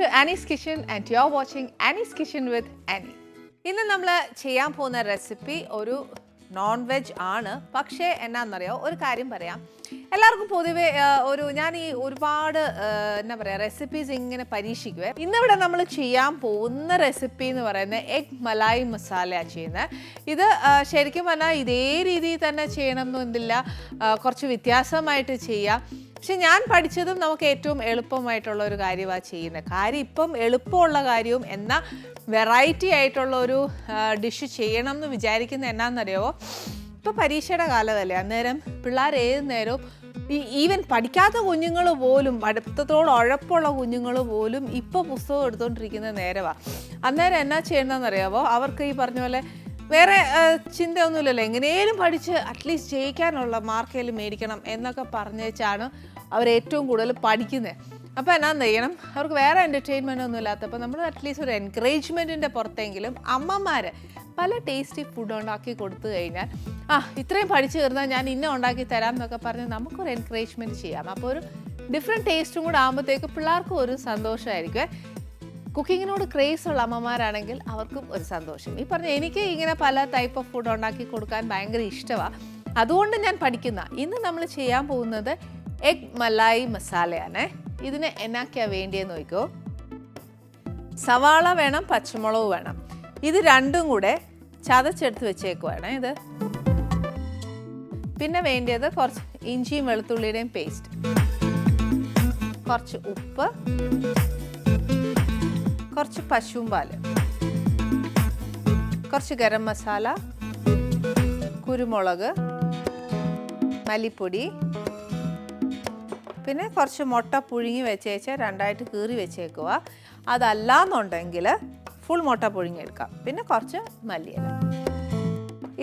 to Annie's Kitchen and you're watching Annie's Kitchen with Annie. ഇന്ന് നമ്മൾ ചെയ്യാൻ പോകുന്ന റെസിപ്പി ഒരു നോൺ വെജ് ആണ്. പക്ഷേ എന്നാന്നറിയോ, ഒരു കാര്യം പറയാം. എല്ലാവർക്കും പൊതുവേ ഞാൻ ഈ ഒരുപാട് എന്താ പറയുക റെസിപ്പീസ് ഇങ്ങനെ പരീക്ഷിക്കുവേ. ഇന്നിവിടെ നമ്മൾ ചെയ്യാൻ പോകുന്ന റെസിപ്പി എന്ന് പറയുന്നത് എഗ് മലായി മസാലയാണ് ചെയ്യുന്നത്. ഇത് ശരിക്കും പറഞ്ഞാൽ ഇതേ രീതിയിൽ തന്നെ ചെയ്യണം എന്നൊന്നുമില്ല, കുറച്ച് വ്യത്യാസമായിട്ട് ചെയ്യാം. പക്ഷെ ഞാൻ പഠിച്ചതും നമുക്ക് ഏറ്റവും എളുപ്പമായിട്ടുള്ള ഒരു കാര്യമാണ് ചെയ്യുന്നത്. കാര്യം ഇപ്പം എളുപ്പമുള്ള കാര്യവും എന്നാൽ വെറൈറ്റി ആയിട്ടുള്ള ഒരു ഡിഷ് ചെയ്യണം എന്ന് വിചാരിക്കുന്നത് എന്നാണെന്നറിയാമോ, ഇപ്പോൾ പരീക്ഷയുടെ കാലമല്ലേ, അന്നേരം പിള്ളേർ ഏത് നേരവും ഈവൻ പഠിക്കാത്ത കുഞ്ഞുങ്ങൾ പോലും പഠിത്തത്തോട് ഉഴപ്പുള്ള കുഞ്ഞുങ്ങൾ പോലും ഇപ്പോൾ പുസ്തകം എടുത്തുകൊണ്ടിരിക്കുന്ന നേരമാണ്. അന്നേരം എന്നാ ചെയ്യണമെന്നറിയാമോ, അവർക്ക് ഈ പറഞ്ഞ പോലെ വേറെ ചിന്തയൊന്നുമില്ലല്ലോ, എങ്ങനെയും പഠിച്ച് അറ്റ്ലീസ്റ്റ് ജയിക്കാനുള്ള മാർക്കേലും മേടിക്കണം എന്നൊക്കെ പറഞ്ഞേച്ചാണ് അവർ ഏറ്റവും കൂടുതൽ പഠിക്കുന്നത്. അപ്പോൾ എന്നാന്ന് ചെയ്യണം, അവർക്ക് വേറെ എൻ്റർടൈൻമെൻ്റ് ഒന്നും ഇല്ലാത്തപ്പോൾ നമ്മൾ അറ്റ്ലീസ്റ്റ് ഒരു എൻകറേജ്മെൻറ്റിൻ്റെ പുറത്തെങ്കിലും അമ്മമാർ പല ടേസ്റ്റി ഫുഡ് ഉണ്ടാക്കി കൊടുത്തു കഴിഞ്ഞാൽ ഇത്രയും പഠിച്ചു തീർന്നാൽ ഞാൻ ഇന്ന ഉണ്ടാക്കി തരാം എന്നൊക്കെ പറഞ്ഞ് നമുക്കൊരു എൻകറേജ്മെൻറ്റ് ചെയ്യാം. അപ്പോൾ ഒരു ഡിഫറെൻറ്റ് ടേസ്റ്റും കൂടെ ആകുമ്പോഴത്തേക്ക് പിള്ളേർക്കും ഒരു സന്തോഷമായിരിക്കും. കുക്കിങ്ങിനോട് ക്രേസ് ഉള്ള അമ്മമാരാണെങ്കിൽ അവർക്കും ഒരു സന്തോഷം. ഈ പറഞ്ഞ എനിക്ക് ഇങ്ങനെ പല ടൈപ്പ് ഓഫ് ഫുഡ് ഉണ്ടാക്കി കൊടുക്കാൻ ഭയങ്കര ഇഷ്ടമാണ്, അതുകൊണ്ട് ഞാൻ പഠിക്കുന്ന. ഇന്ന് നമ്മൾ ചെയ്യാൻ പോകുന്നത് എഗ് മലായി മസാലയാണ്. ഇതിന് എന്നാക്കിയാണ് വേണ്ടിയെന്ന് നോക്കിക്കോ. സവാള വേണം, പച്ചമുളക് വേണം. ഇത് രണ്ടും കൂടെ ചതച്ചെടുത്ത് വെച്ചേക്കുവാണ് ഇത്. പിന്നെ വേണ്ടിയത് കുറച്ച് ഇഞ്ചിയും വെളുത്തുള്ളിയുടെയും പേസ്റ്റ്, കുറച്ച് ഉപ്പ്, കുറച്ച് പശുവും പാല്, കുറച്ച് ഗരം മസാല, കുരുമുളക്, മല്ലിപ്പൊടി, പിന്നെ കുറച്ച് മുട്ട പുഴുങ്ങി വെച്ചേച്ച് രണ്ടായിട്ട് കീറി വെച്ചേക്കുക. അതല്ലാന്നുണ്ടെങ്കിൽ ഫുൾ മുട്ട പുഴുങ്ങിയെടുക്കാം. പിന്നെ കുറച്ച് മല്ലിയില.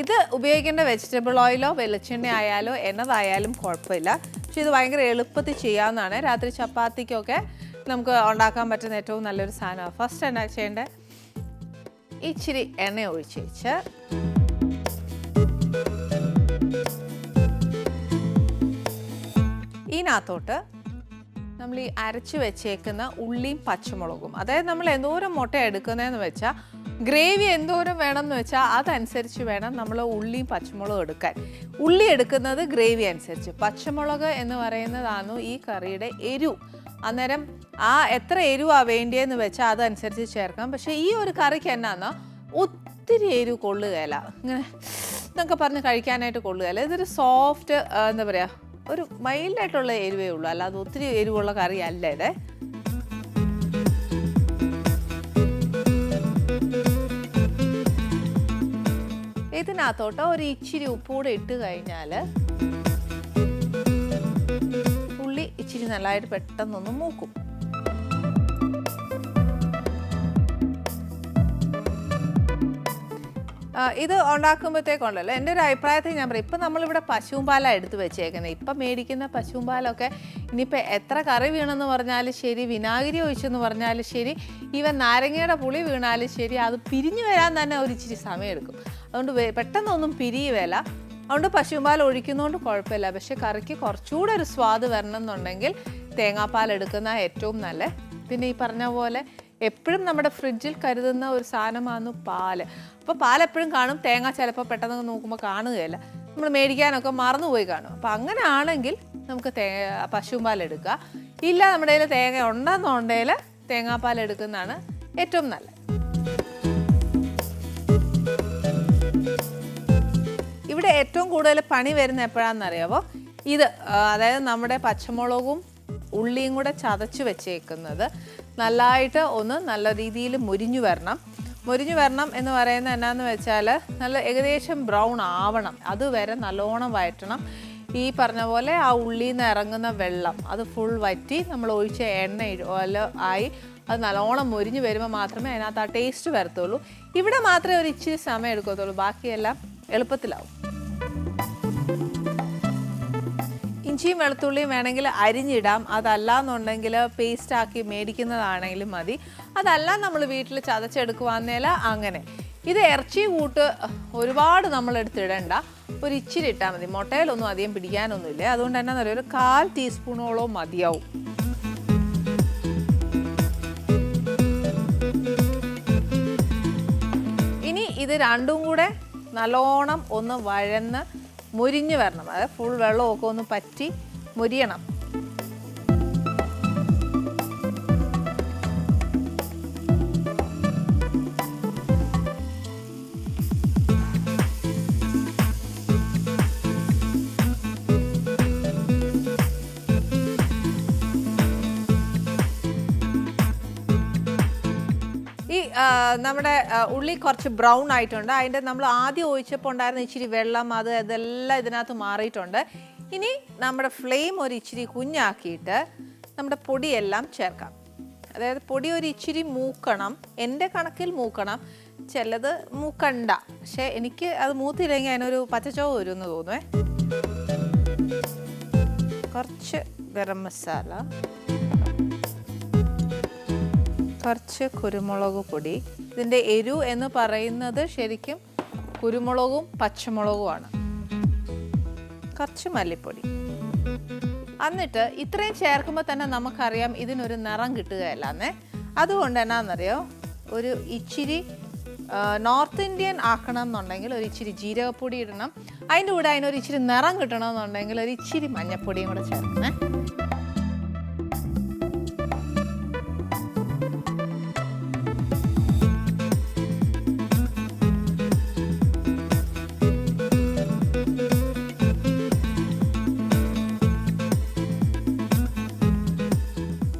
ഇത് ഉപയോഗിക്കേണ്ട വെജിറ്റബിൾ ഓയിലോ വെളിച്ചെണ്ണ ആയാലോ എന്നതായാലും കുഴപ്പമില്ല. പക്ഷെ ഇത് ഭയങ്കര എളുപ്പത്തിൽ ചെയ്യാവുന്നതാണ്. രാത്രി ചപ്പാത്തിക്കൊക്കെ നമുക്ക് ഉണ്ടാക്കാൻ പറ്റുന്ന ഏറ്റവും നല്ലൊരു സാധനമാണ്. ഫസ്റ്റ് എന്നാ ചെയ്യേണ്ടത്, ഇച്ചിരി എണ്ണ ഒഴിച്ച് വെച്ച് ഇതിനകത്തോട്ട് നമ്മൾ ഈ അരച്ച് വെച്ചേക്കുന്ന ഉള്ളിയും പച്ചമുളകും, അതായത് നമ്മൾ എന്തോരം മുട്ട എടുക്കുന്നതെന്ന് വെച്ചാൽ ഗ്രേവി എന്തോരം വേണമെന്ന് വെച്ചാൽ അതനുസരിച്ച് വേണം നമ്മൾ ഉള്ളിയും പച്ചമുളകും എടുക്കാൻ. ഉള്ളി എടുക്കുന്നത് ഗ്രേവി അനുസരിച്ച്, പച്ചമുളക് എന്ന് പറയുന്നതാണ് ഈ കറിയുടെ എരിവ്. അന്നേരം എത്ര എരിവാണ് വേണ്ടിയെന്ന് വെച്ചാൽ അതനുസരിച്ച് ചേർക്കാം. പക്ഷേ ഈ ഒരു കറിക്ക് എന്നാന്ന് ഒത്തിരി എരിവ് കൊള്ളുകയില്ല, ഇങ്ങനെ എന്നൊക്കെ പറഞ്ഞ് കഴിക്കാനായിട്ട് കൊള്ളുകയില്ല. ഇതൊരു സോഫ്റ്റ് എന്താ പറയുക, ഒരു മൈൽഡായിട്ടുള്ള എരിവേ ഉള്ളൂ, അല്ലാതെ ഒത്തിരി എരിവുള്ള കറി അല്ല ഇത്. ഇതിനകത്തോട്ട് ഒരു ഇച്ചിരി ഉപ്പൂടെ ഇട്ട് കഴിഞ്ഞാൽ ഉള്ളി ഇച്ചിരി നല്ലതായിട്ട് പെട്ടെന്നൊന്ന് മൂക്കും. ഇത് ഉണ്ടാക്കുമ്പോഴത്തേക്കുണ്ടല്ലോ, എൻ്റെ ഒരു അഭിപ്രായത്തിൽ ഞാൻ പറയും, ഇപ്പം നമ്മളിവിടെ പശുവും പാലാണ് എടുത്ത് വെച്ചേക്കുന്നത്. ഇപ്പം മേടിക്കുന്ന പശുവും പാലൊക്കെ ഇനിയിപ്പോൾ എത്ര കറി വീണെന്ന് പറഞ്ഞാലും ശരി, വിനാഗിരി ഒഴിച്ചെന്ന് പറഞ്ഞാലും ശരി, ഈവൻ നാരങ്ങയുടെ പുളി വീണാലും ശരി, അത് പിരിഞ്ഞു വരാൻ തന്നെ ഒരു ഇച്ചിരി സമയമെടുക്കും. അതുകൊണ്ട് പെട്ടെന്നൊന്നും പിരിയുകയില്ല. അതുകൊണ്ട് പശുവും പാൽ ഒഴിക്കുന്നതുകൊണ്ട് കുഴപ്പമില്ല. പക്ഷേ കറിക്ക് കുറച്ചുകൂടെ ഒരു സ്വാദ് വരണം എന്നുണ്ടെങ്കിൽ തേങ്ങാപ്പാൽ എടുക്കുന്ന ഏറ്റവും നല്ല. പിന്നെ ഈ പറഞ്ഞ പോലെ എപ്പോഴും നമ്മുടെ ഫ്രിഡ്ജിൽ കരുതുന്ന ഒരു സാധനമാണ് പാല്. അപ്പോൾ പാലെപ്പോഴും കാണും, തേങ്ങ ചിലപ്പോൾ പെട്ടെന്ന് നോക്കുമ്പോൾ കാണുകയില്ല, നമ്മൾ മേടിക്കാനൊക്കെ മറന്നുപോയി കാണും. അപ്പോൾ അങ്ങനെ ആണെങ്കിൽ നമുക്ക് പശുവും പാൽ എടുക്കുക. ഇല്ല നമ്മുടെ കയ്യിൽ തേങ്ങ ഉണ്ടെന്നുണ്ടെങ്കിൽ തേങ്ങാപ്പാൽ എടുക്കുന്നതാണ് ഏറ്റവും നല്ലത്. ഇവിടെ ഏറ്റവും കൂടുതൽ പണി വരുന്ന എപ്പോഴാണെന്നറിയാമോ, ഇത് അതായത് നമ്മുടെ പച്ചമുളകും ഉള്ളിയും കൂടെ ചതച്ച് വെച്ചേക്കുന്നത് നല്ലതായിട്ട് ഒന്ന് നല്ല രീതിയിൽ മുരിഞ്ഞു വരണം. മുരിഞ്ഞു വരണം എന്ന് പറയുന്നത് എന്നാന്ന് വെച്ചാൽ നല്ല ഏകദേശം ബ്രൗൺ ആവണം, അതുവരെ നല്ലോണം വഴറ്റണം. ഈ പറഞ്ഞ പോലെ ആ ഉള്ളിയിൽ നിന്ന് ഇറങ്ങുന്ന വെള്ളം അത് ഫുൾ വറ്റി നമ്മൾ ഒഴിച്ച എണ്ണ ആയി അത് നല്ലോണം മുരിഞ്ഞു വരുമ്പോൾ മാത്രമേ അതിനകത്ത് ആ ടേസ്റ്റ് വരത്തുള്ളൂ. ഇവിടെ മാത്രമേ ഒരു ഇച്ചിരി സമയം എടുക്കത്തുള്ളൂ, ബാക്കിയെല്ലാം എളുപ്പത്തിലാവും. ഇഞ്ചിയും വെളുത്തുള്ളിയും വേണമെങ്കിൽ അരിഞ്ഞിടാം, അതല്ലാന്നുണ്ടെങ്കിൽ പേസ്റ്റാക്കി മേടിക്കുന്നതാണെങ്കിലും മതി. അതല്ല നമ്മൾ വീട്ടിൽ ചതച്ചെടുക്കുവാന്നേൽ അങ്ങനെ. ഇത് ഇറച്ചി കൂട്ട് ഒരുപാട് നമ്മളെടുത്തിടണ്ട, ഒരു ഇച്ചിരി ഇട്ടാൽ മതി. മുട്ടയിലൊന്നും അധികം പിടിക്കാനൊന്നുമില്ല, അതുകൊണ്ട് തന്നെ ഒരു 1/4 ടീസ്പൂണോളം മതിയാവും. ഇത് രണ്ടും കൂടെ നല്ലോണം ഒന്ന് വഴന്ന് മുരിഞ്ഞ് വരണം. അതായത് ഫുൾ വെള്ളമൊക്കെ ഒന്ന് പറ്റി മുരിയണം. നമ്മുടെ ഉള്ളി കുറച്ച് ബ്രൗൺ ആയിട്ടുണ്ട്. അതിൻ്റെ നമ്മൾ ആദ്യം ഒഴിച്ചപ്പോൾ ഉണ്ടായിരുന്ന ഇച്ചിരി വെള്ളം അതെല്ലാം ഇതിനകത്ത് മാറിയിട്ടുണ്ട്. ഇനി നമ്മുടെ ഫ്ലെയിം ഒരു ഇച്ചിരി കുഞ്ഞാക്കിയിട്ട് നമ്മുടെ പൊടിയെല്ലാം ചേർക്കാം. അതായത് പൊടി ഒരു ഇച്ചിരി മൂക്കണം. എൻ്റെ കണക്കിൽ മൂക്കണം, ചിലത് മൂക്കണ്ട. പക്ഷേ എനിക്ക് അത് മൂത്തില്ലെങ്കിൽ അതിനൊരു പച്ചച്ചോവ വരുമെന്ന് തോന്നുവേ. കുറച്ച് ഗരം മസാല, കുറച്ച് കുരുമുളക് പൊടി. ഇതിൻ്റെ എരിവ് എന്ന് പറയുന്നത് ശരിക്കും കുരുമുളകും പച്ചമുളകുമാണ്. കുറച്ച് മല്ലിപ്പൊടി. എന്നിട്ട് ഇത്രയും ചേർക്കുമ്പോൾ തന്നെ നമുക്കറിയാം ഇതിനൊരു നിറം കിട്ടുകയല്ലാന്നേ. അതുകൊണ്ട് എന്നാണെന്നറിയോ, ഒരു ഇച്ചിരി നോർത്ത് ഇന്ത്യൻ ആക്കണം എന്നുണ്ടെങ്കിൽ ഒരു ഇച്ചിരി ജീരകപ്പൊടി ഇടണം. അതിൻ്റെ കൂടെ അതിനൊരു ഇച്ചിരി നിറം കിട്ടണമെന്നുണ്ടെങ്കിൽ ഒരു ഇച്ചിരി മഞ്ഞൾപ്പൊടിയും കൂടെ ചേർക്കണേ.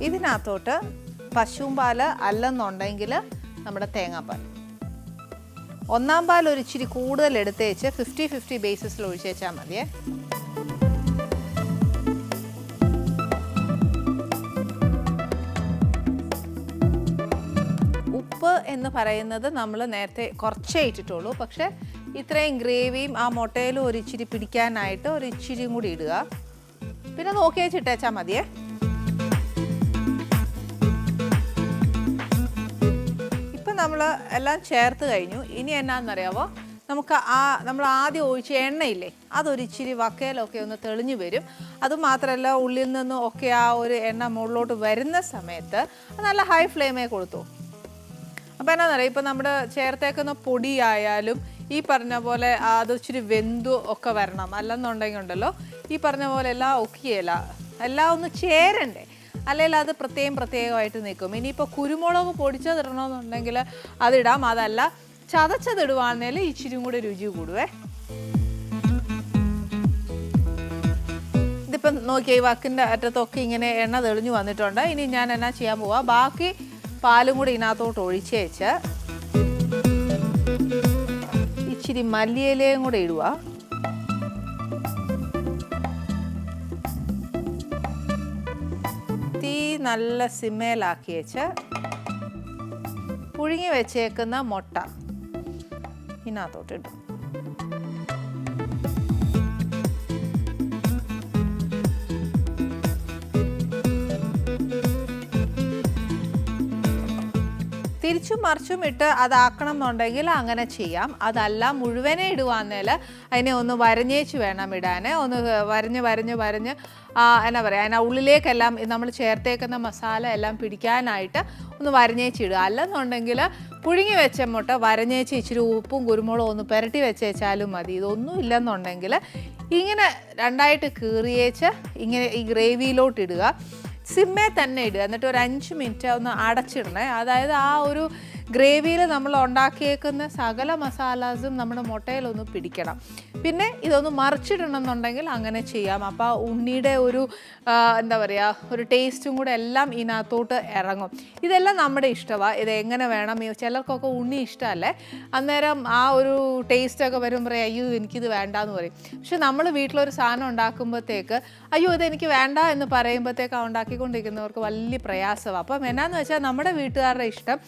ഇതിനകത്തോട്ട് പശുവും പാല് അല്ലെന്നുണ്ടെങ്കിൽ നമ്മുടെ തേങ്ങാപ്പാൽ. ഒന്നാം പാൽ ഒരു ഇച്ചിരി കൂടുതൽ എടുത്തേച്ച് 50-50 ബേസിസിൽ ഒഴിച്ചേച്ചാൽ മതിയേ. ഉപ്പ് എന്ന് പറയുന്നത് നമ്മൾ നേരത്തെ കുറച്ചേ ഇട്ടിട്ടുള്ളൂ. പക്ഷേ ഇത്രയും ഗ്രേവിയും ആ മുട്ടയിലും ഒരു ഇച്ചിരി പിടിക്കാനായിട്ട് ഒരു ഇച്ചിരിയും കൂടി ഇടുക. പിന്നെ നോക്കി വെച്ചിട്ടേച്ചാൽ മതിയേ. നമ്മൾ എല്ലാം ചേർത്ത് കഴിഞ്ഞു. ഇനി എന്നാണെന്നറിയാമോ, നമുക്ക് നമ്മൾ ആദ്യം ഒഴിച്ച എണ്ണയില്ലേ, അതൊരിച്ചിരി വക്കയിലൊക്കെ ഒന്ന് തെളിഞ്ഞു വരും. അതുമാത്രമല്ല, ഉള്ളിൽ നിന്നും ഒക്കെ ആ ഒരു എണ്ണ മുകളിലോട്ട് വരുന്ന സമയത്ത് നല്ല ഹൈ ഫ്ലെയിമേ കൊടുത്തു. അപ്പോൾ എന്നാന്നറിയാം, ഇപ്പം നമ്മുടെ ചേർത്തേക്കുന്ന പൊടിയായാലും ഈ പറഞ്ഞ പോലെ അതൊച്ചിരി വെന്തു ഒക്കെ വരണം. അല്ലെന്നുണ്ടെങ്കിൽ ഉണ്ടല്ലോ ഈ പറഞ്ഞ പോലെ എല്ലാം ഒക്കെയല്ല, എല്ലാം ഒന്ന് ചേരണ്ടേ, അല്ലെങ്കിൽ അത് പ്രത്യേകമായിട്ട് നിൽക്കും. ഇനിയിപ്പോൾ കുരുമുളക് പൊടിച്ചതിടണമെന്നുണ്ടെങ്കിൽ അതിടാം. അതല്ല ചതച്ചതിടുവാണെങ്കിൽ ഇച്ചിരിയും കൂടി രുചി കൂടുവേ. ഇതിപ്പം നോക്കിയാൽ ഈ വക്കിൻ്റെ അറ്റത്തൊക്കെ ഇങ്ങനെ എണ്ണ തെളിഞ്ഞു വന്നിട്ടുണ്ട്. ഇനി ഞാൻ എന്നാ ചെയ്യാൻ പോവാ, ബാക്കി പാലും കൂടി ഇതിനകത്തോട്ട് ഒഴിച്ചേച്ച് ഇച്ചിരി മല്ലിയിലയും കൂടെ ഇടുക. തീ നല്ല സിമ്മേലാക്കി വെച്ച് പുഴുങ്ങി വെച്ചേക്കുന്ന മുട്ട ഇതിനകത്തോട്ട് ഇടും. തിരിച്ചും മറിച്ചും ഇട്ട് അതാക്കണം എന്നുണ്ടെങ്കിൽ അങ്ങനെ ചെയ്യാം. അതല്ല മുഴുവനെ ഇടുവാന്നേൽ അതിനെ ഒന്ന് വരഞ്ഞേച്ച് വേണം ഇടാൻ. ഒന്ന് വരഞ്ഞ് എന്നാ പറയുക, അതിന് ഉള്ളിലേക്കെല്ലാം നമ്മൾ ചേർത്തേക്കുന്ന മസാല എല്ലാം പിടിക്കാനായിട്ട് ഒന്ന് വരഞ്ഞേച്ചിടുക. അല്ലെന്നുണ്ടെങ്കിൽ പുഴുങ്ങി വെച്ച മുട്ട വരഞ്ഞേച്ച് ഇച്ചിരി ഉപ്പും കുരുമുളകും ഒന്ന് പുരട്ടി വെച്ചേച്ചാലും മതി. ഇതൊന്നും ഇല്ലെന്നുണ്ടെങ്കിൽ ഇങ്ങനെ രണ്ടായിട്ട് കീറിയേച്ച് ഇങ്ങനെ ഈ ഗ്രേവിയിലോട്ട് ഇടുക. സിമ്മേ തന്നെ ഇടുക. എന്നിട്ട് ഒരു 5 മിനിറ്റ് ഒന്ന് അടച്ചിടണേ. അതായത് ആ ഒരു ഗ്രേവിയിൽ നമ്മൾ ഉണ്ടാക്കിയേക്കുന്ന സകല മസാലാസും നമ്മുടെ മുട്ടയിലൊന്ന് പിടിക്കണം. പിന്നെ ഇതൊന്ന് മറിച്ചിടണം എന്നുണ്ടെങ്കിൽ അങ്ങനെ ചെയ്യാം. അപ്പോൾ ആ ഉണ്ണിയുടെ ഒരു എന്താ പറയുക, ഒരു ടേസ്റ്റും കൂടെ എല്ലാം ഇതിനകത്തോട്ട് ഇറങ്ങും. ഇതെല്ലാം നമ്മുടെ ഇഷ്ടമാണ്. ഇത് എങ്ങനെ വേണം, ചിലർക്കൊക്കെ ഉണ്ണി ഇഷ്ടമല്ലേ, അന്നേരം ആ ഒരു ടേസ്റ്റൊക്കെ വരുമ്പോൾ അയ്യോ എനിക്കിത് വേണ്ടാന്ന് പറയും. പക്ഷെ നമ്മൾ വീട്ടിലൊരു സാധനം ഉണ്ടാക്കുമ്പോഴത്തേക്ക് അയ്യോ ഇതെനിക്ക് വേണ്ട എന്ന് പറയുമ്പോഴത്തേക്ക് ആ ഉണ്ടാക്കിക്കൊണ്ടിരിക്കുന്നവർക്ക് വലിയ പ്രയാസമാണ്. അപ്പം എന്നാന്ന് വെച്ചാൽ നമ്മുടെ വീട്ടുകാരുടെ ഇഷ്ടം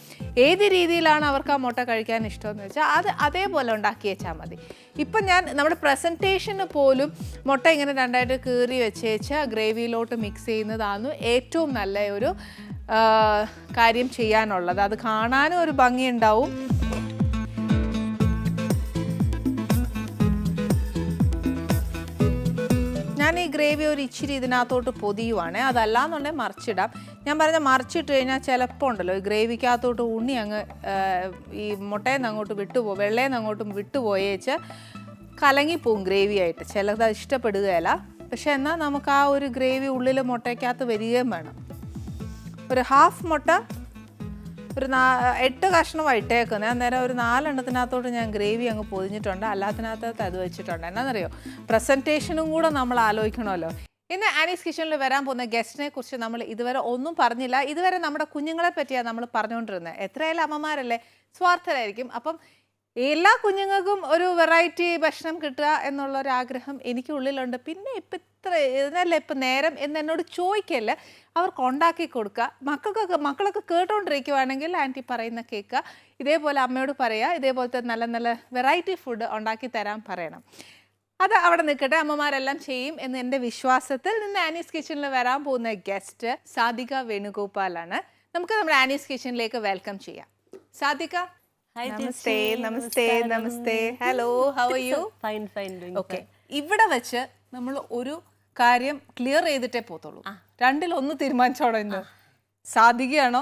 ഏത് രീതിയിലാണ് അവർക്ക് ആ മുട്ട കഴിക്കാൻ ഇഷ്ടമെന്ന് വെച്ചാൽ അതേപോലെ ഉണ്ടാക്കി വെച്ചാൽ മതി. ഇപ്പം ഞാൻ നമ്മുടെ പ്രസൻറ്റേഷന് പോലും മുട്ട ഇങ്ങനെ രണ്ടായിട്ട് കീറി വെച്ചേച്ച് ഗ്രേവിയിലോട്ട് മിക്സ് ചെയ്യുന്നതാണ് ഏറ്റവും നല്ല ഒരു കാര്യം ചെയ്യാനുള്ളത്. അത് കാണാനും ഒരു ഭംഗിയുണ്ടാവും. ഞാൻ ഞാൻ ഈ ഗ്രേവി ഒരു ഇച്ചിരി ഇതിനകത്തോട്ട് പൊതിയുവാണ്. അതല്ലാന്നുണ്ടെങ്കിൽ മറിച്ചിടാം. ഞാൻ പറഞ്ഞ മറിച്ചിട്ട് കഴിഞ്ഞാൽ ചിലപ്പോൾ ഉണ്ടല്ലോ ഈ ഗ്രേവിക്കകത്തോട്ട് ഉണ്ണി അങ്ങ് ഈ മുട്ടയിൽ നിന്ന് അങ്ങോട്ട് വിട്ടുപോകും, വെള്ളയിൽ നിന്ന് അങ്ങോട്ടും വിട്ടുപോയേച്ച് കലങ്ങിപ്പോവും ഗ്രേവി ആയിട്ട്. ചിലത് ഇഷ്ടപ്പെടുകയില്ല. പക്ഷെ എന്നാൽ നമുക്ക് ആ ഒരു ഗ്രേവി ഉള്ളിൽ മുട്ടയ്ക്കകത്ത് വരികയും വേണം. ഒരു ഹാഫ് മുട്ട ഒരു 8 കഷ്ണമാണ് ഇട്ടേക്കുന്നത്. അന്നേരം ഒരു 4 എണ്ണത്തിനകത്തോട്ട് ഞാൻ ഗ്രേവി അങ്ങ് പൊതിഞ്ഞിട്ടുണ്ട്. അല്ലാത്തിനകത്ത് അത് വെച്ചിട്ടുണ്ട്. എന്നാണെന്നറിയോ, പ്രസൻറ്റേഷനും കൂടെ നമ്മൾ ആലോചിക്കണമല്ലോ. ഇന്ന് ആനീസ് കിച്ചണിൽ വരാൻ പോകുന്ന ഗസ്റ്റിനെ കുറിച്ച് നമ്മൾ ഇതുവരെ ഒന്നും പറഞ്ഞില്ല. ഇതുവരെ നമ്മുടെ കുഞ്ഞുങ്ങളെ പറ്റിയാണ് നമ്മൾ പറഞ്ഞുകൊണ്ടിരുന്നത്. എത്രയായാലും അമ്മമാരല്ലേ, സ്വാർത്ഥരായിരിക്കും. അപ്പം എല്ലാ കുഞ്ഞുങ്ങൾക്കും ഒരു വെറൈറ്റി ഭക്ഷണം കിട്ടുക എന്നുള്ളൊരാഗ്രഹം എനിക്കുള്ളിലുണ്ട്. പിന്നെ ഇപ്പം ഇതിനല്ലേ ഇപ്പം നേരം എന്ന് എന്നോട് ചോദിക്കല്ല, അവർക്ക് ഉണ്ടാക്കി കൊടുക്കുക. മക്കളൊക്കെ കേട്ടോണ്ടിരിക്കുവാണെങ്കിൽ ആൻറ്റി പറയുന്ന കേൾക്കുക, ഇതേപോലെ അമ്മയോട് പറയുക, ഇതേപോലത്തെ നല്ല നല്ല വെറൈറ്റി ഫുഡ് ഉണ്ടാക്കി തരാൻ പറയണം. അത് അവിടെ നിൽക്കട്ടെ, അമ്മമാരെല്ലാം ചെയ്യും എന്ന് എൻ്റെ വിശ്വാസത്തിൽ നിന്ന് ആനീസ് കിച്ചണിൽ വരാൻ പോകുന്ന ഗസ്റ്റ് സാധിക വേണുഗോപാലാണ്. നമുക്ക് നമ്മുടെ ആനീസ് കിച്ചണിലേക്ക് വെൽക്കം ചെയ്യാം. സാധിക, നമസ്തേ. നമസ്തേ നമസ്തേ. Hello, how are you? Fine fine. Okay, ഇവിടെ വെച്ച് നമ്മൾ ഒരു കാര്യം ക്ലിയർ ചെയ്തിട്ടേ പോത്തുള്ളൂ. രണ്ടിലൊന്ന് തീരുമാനിച്ചോളൂ. ഇന്ന് സാധികയാണോ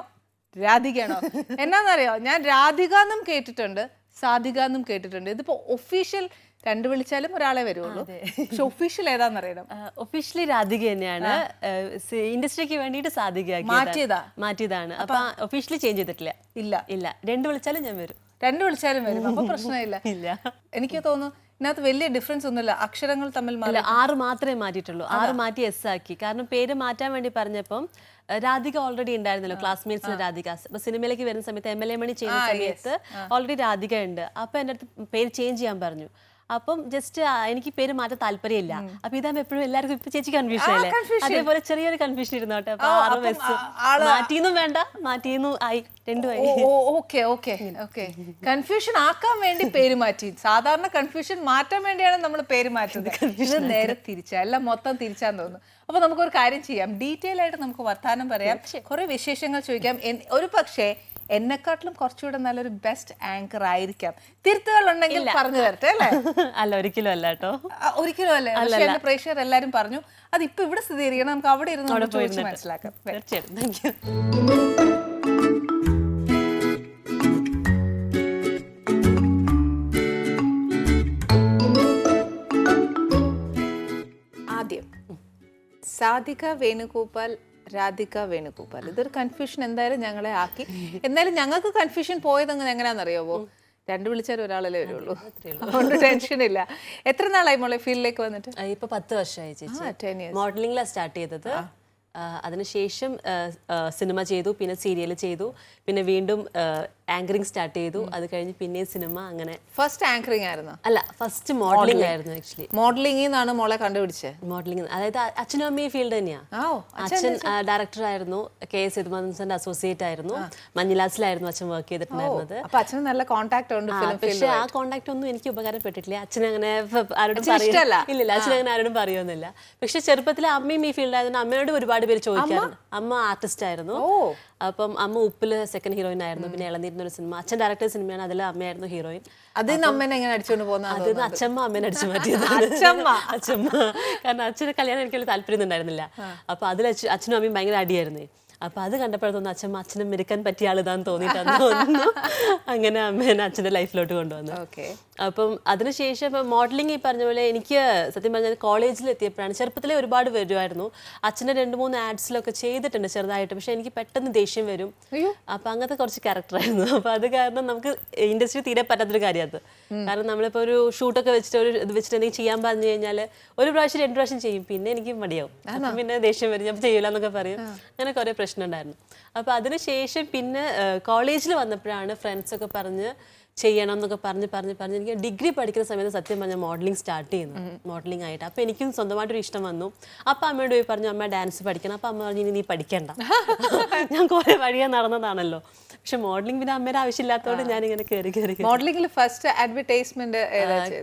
രാധികയാണോ? എന്നാന്നറിയോ, ഞാൻ രാധിക എന്നും കേട്ടിട്ടുണ്ട്, സാധിക എന്നും കേട്ടിട്ടുണ്ട്. ഇതിപ്പോ ഒഫീഷ്യൽ രണ്ട് വിളിച്ചാലും ഒരാളെ വരുള്ളൂ. പക്ഷെ ഒഫീഷ്യൽ ഏതാന്നറിയണം. ഒഫീഷ്യലി രാധിക തന്നെയാണ്. ഇൻഡസ്ട്രിക്ക് വേണ്ടിയിട്ട് സാധിക മാറ്റിയതാണ്. അപ്പൊ ഒഫീഷ്യലി ചേഞ്ച് ചെയ്തിട്ടില്ല. ഇല്ല, 2 വിളിച്ചാലും ഞാൻ വരും. 2 വിളിച്ചാലും വരും. അപ്പൊ പ്രശ്നമില്ല. എനിക്ക് തോന്നുന്നു ഇതിനകത്ത് വലിയ ഡിഫറൻസ് ഒന്നുമില്ല, അക്ഷരങ്ങൾ തമ്മിൽ 6 മാത്രമേ മാറ്റിയിട്ടുള്ളൂ. 6 മാറ്റി എസ് ആക്കി. കാരണം പേര് മാറ്റാൻ വേണ്ടി പറഞ്ഞപ്പം രാധിക ഓൾറെഡി ഉണ്ടായിരുന്നല്ലോ, ക്ലാസ്മേറ്റ്സിന് രാധിക. അപ്പൊ സിനിമയിലേക്ക് വരുന്ന സമയത്ത് MLA മണി ചെയ്യുന്ന സമയത്ത് ഓൾറെഡി രാധിക ഉണ്ട്. അപ്പൊ എൻ്റെ അടുത്ത് പേര് ചേഞ്ച് ചെയ്യാൻ പറഞ്ഞു. അപ്പം ജസ്റ്റ് എനിക്ക് പേര് മാറ്റാൻ താല്പര്യമില്ല. അപ്പൊ ഇതാകുമ്പോ എപ്പോഴും എല്ലാവർക്കും ഇപ്പൊ ചേച്ചി കൺഫ്യൂഷൻ അല്ലേ, അതേപോലെ ചെറിയൊരു കൺഫ്യൂഷൻ ഇരുന്നോട്ടെ. അപ്പൊ 6 ബസ് മാറ്റിയൊന്നും വേണ്ട, മാറ്റിയൊന്നും ആയി, 2 ആയി. ഓക്കെ. കൺഫ്യൂഷൻ ആക്കാൻ വേണ്ടി പേര് മാറ്റി. സാധാരണ കൺഫ്യൂഷൻ മാറ്റാൻ വേണ്ടിയാണ് നമ്മൾ പേര് മാറ്റുന്നത്. ഇത് നേരെ തിരിച്ചാ, എല്ലാം മൊത്തം തിരിച്ചാന്ന് തോന്നുന്നു. അപ്പൊ നമുക്കൊരു കാര്യം ചെയ്യാം, ഡീറ്റെയിൽ ആയിട്ട് നമുക്ക് വർത്താനം പറയാം, കുറെ വിശേഷങ്ങൾ ചോദിക്കാം. ഒരു പക്ഷേ എന്നെക്കാട്ടിലും കുറച്ചുകൂടെ നല്ലൊരു ബെസ്റ്റ് ആങ്കർ ആയിരിക്കാം. തിരുത്തുകൾ ഉണ്ടെങ്കിൽ പറഞ്ഞു തരട്ടെ. അല്ലേ? അല്ല, ഒരിക്കലും അല്ല കേട്ടോ, ഒരിക്കലും അല്ല. പക്ഷെ എന്റെ പ്രേക്ഷകർ എല്ലാരും പറഞ്ഞു അത് ഇപ്പൊ ഇവിടെ സ്ഥിരീകരിക്കണം, നമുക്ക് അവിടെ ഇരുന്ന് ചോദിച്ച് മനസ്സിലാക്കാം. ആദ്യം സാധിക വേണുഗോപാൽ, രാധിക വേണുഗോപാൽ, ഇതൊരു കൺഫ്യൂഷൻ എന്തായാലും ഞങ്ങളെ ആക്കി. എന്നാലും ഞങ്ങൾക്ക് കൺഫ്യൂഷൻ പോയതങ്ങനെ എങ്ങനെയാണെന്നറിയാവോ, 2 വിളിച്ചാൽ ഒരാളല്ലേ വരുള്ളൂ, അതുകൊണ്ട് ടെൻഷൻ ഇല്ല. എത്ര നാളായി മോളെ ഫീൽഡിലേക്ക് വന്നിട്ട്? ഇപ്പൊ 10 വർഷമായി ചേച്ചി. മോഡലിംഗിലാണ് സ്റ്റാർട്ട് ചെയ്തത്. അതിനുശേഷം സിനിമ ചെയ്തു, പിന്നെ സീരിയൽ ചെയ്തു, പിന്നെ വീണ്ടും ആങ്കറിങ് സ്റ്റാർട്ട് ചെയ്തു. അത് കഴിഞ്ഞ് പിന്നെയും സിനിമ. അങ്ങനെ ഫസ്റ്റ് ആങ്കറിംഗ് ആയിരുന്നു? അല്ല, ഫസ്റ്റ് മോഡലിംഗ് ആയിരുന്നു. ആക്ച്വലി മോഡലിംഗിൽ നിന്നാണ് മോളെ കണ്ടുപിടിച്ചത്? മോഡലിംഗ്, അതായത് അച്ഛനും അമ്മയും ഫീൽഡ് തന്നെയാണ്. അച്ഛൻ ഡയറക്ടർ ആയിരുന്നു, KS യദുവംശന്റെ അസോസിയേറ്റ് ആയിരുന്നു. മഞ്ഞിലാസിലായിരുന്നു അച്ഛൻ വർക്ക് ചെയ്തിട്ടുണ്ടായിരുന്നത്. അപ്പൊ അച്ഛന് നല്ല കോൺടാക്ട് ഉണ്ട്. പക്ഷെ ആ കോൺടാക്ട് ഒന്നും എനിക്ക് ഉപകാരപ്പെട്ടിട്ടില്ല. അച്ഛൻ അങ്ങനെ ആരോടും പറയില്ല. അച്ഛൻ അങ്ങനെ ആരോടും പറയുന്നില്ല. പക്ഷെ ചെറുപ്പത്തിലെ അമ്മയും ഈ ഫീൽഡ് ആയതുകൊണ്ട് അമ്മയോട് ഒരുപാട് പേര് ചോദിക്കാറുണ്ട്. അമ്മ ആർട്ടിസ്റ്റ് ആയിരുന്നു. അപ്പം അമ്മ ഉപ്പില് സെക്കൻഡ് ഹീറോയിൻ ആയിരുന്നു. പിന്നെ ഇളനീരിന്റെ ഒരു സിനിമ, അച്ഛൻ ഡയറക്ടർ സിനിമയാണ്, അതിൽ അമ്മയായിരുന്നു ഹീറോയിൻ. അതിന് അമ്മേനെ എങ്ങനെ അടിച്ചോണ്ട് പോകുന്നത്? അത് അച്ഛമ്മ അമ്മേനെ അടിച്ചു മാറ്റിയത്. അച്ഛമ്മ, കാരണം അച്ഛന് കല്യാണം എനിക്ക് വലിയ താല്പര്യം ഉണ്ടായിരുന്നില്ല. അപ്പൊ അതിൽ അച്ഛനും അമ്മയും ഭയങ്കര അടിയായിരുന്നു. അപ്പൊ അത് കണ്ടപ്പോഴത്തോന്നു അച്ഛനും മെരുക്കാൻ പറ്റിയ ആളിതാന്ന് തോന്നിയിട്ടാന്ന് തോന്നുന്നു. അങ്ങനെ അമ്മേനെ അച്ഛൻ്റെ ലൈഫിലോട്ട് കൊണ്ടുവന്നു. അപ്പം അതിനുശേഷം ഇപ്പം മോഡലിംഗ് ഈ പറഞ്ഞ പോലെ എനിക്ക് സത്യം പറഞ്ഞാൽ കോളേജിൽ എത്തിയപ്പോഴാണ്. ചെറുപ്പത്തിലെ ഒരുപാട് വരുമായിരുന്നു. അച്ഛൻ്റെ 2-3 ആഡ്സിലൊക്കെ ചെയ്തിട്ടുണ്ട് ചെറുതായിട്ട്. പക്ഷെ എനിക്ക് പെട്ടെന്ന് ദേഷ്യം വരും. അപ്പം അങ്ങനത്തെ കുറച്ച് ക്യാരക്ടറായിരുന്നു. അപ്പം അത് കാരണം നമുക്ക് ഇൻഡസ്ട്രി തീരെ പറ്റാത്തൊരു കാര്യം അത്. കാരണം നമ്മളിപ്പോൾ ഒരു ഷൂട്ടൊക്കെ വെച്ചിട്ട് ഒരു ഇത് വെച്ചിട്ട് എന്തെങ്കിലും ചെയ്യാൻ പറഞ്ഞു കഴിഞ്ഞാൽ 1 പ്രാവശ്യം 2 പ്രാവശ്യം ചെയ്യും, പിന്നെ എനിക്ക് മടിയാവും. പിന്നെ ദേഷ്യം വരും, ഞാൻ ചെയ്യൂല എന്നൊക്കെ പറയും. അങ്ങനെ കുറേ പ്രശ്നം ഉണ്ടായിരുന്നു. അപ്പോൾ അതിനുശേഷം പിന്നെ കോളേജിൽ വന്നപ്പോഴാണ് ഫ്രണ്ട്സൊക്കെ പറഞ്ഞ് ചെയ്യണം എന്നൊക്കെ പറഞ്ഞ് എനിക്ക് ഡിഗ്രി പഠിക്കുന്ന സമയത്ത് സത്യം പറഞ്ഞാൽ മോഡലിംഗ് സ്റ്റാർട്ട് ചെയ്യുന്നു, മോഡലിംഗ് ആയിട്ട്. അപ്പോൾ എനിക്കും സ്വന്തമായിട്ടൊരു ഇഷ്ടം വന്നു. അപ്പോൾ അമ്മയോട് പോയി പറഞ്ഞു, അമ്മ ഡാൻസ് പഠിക്കണം. അപ്പോൾ അമ്മ പറഞ്ഞു, ഇനി നീ പഠിക്കണ്ട. ഞാൻ കുറേ വഴിയാ നടന്നതാണല്ലോ. പക്ഷെ മോഡലിംഗ് പിന്നെ അമ്മയുടെ ആവശ്യമില്ലാത്തതുകൊണ്ട് ഞാനിങ്ങനെ കയറി. മോഡലിംഗിൽ ഫസ്റ്റ് അഡ്വർടൈസ്മെന്റ്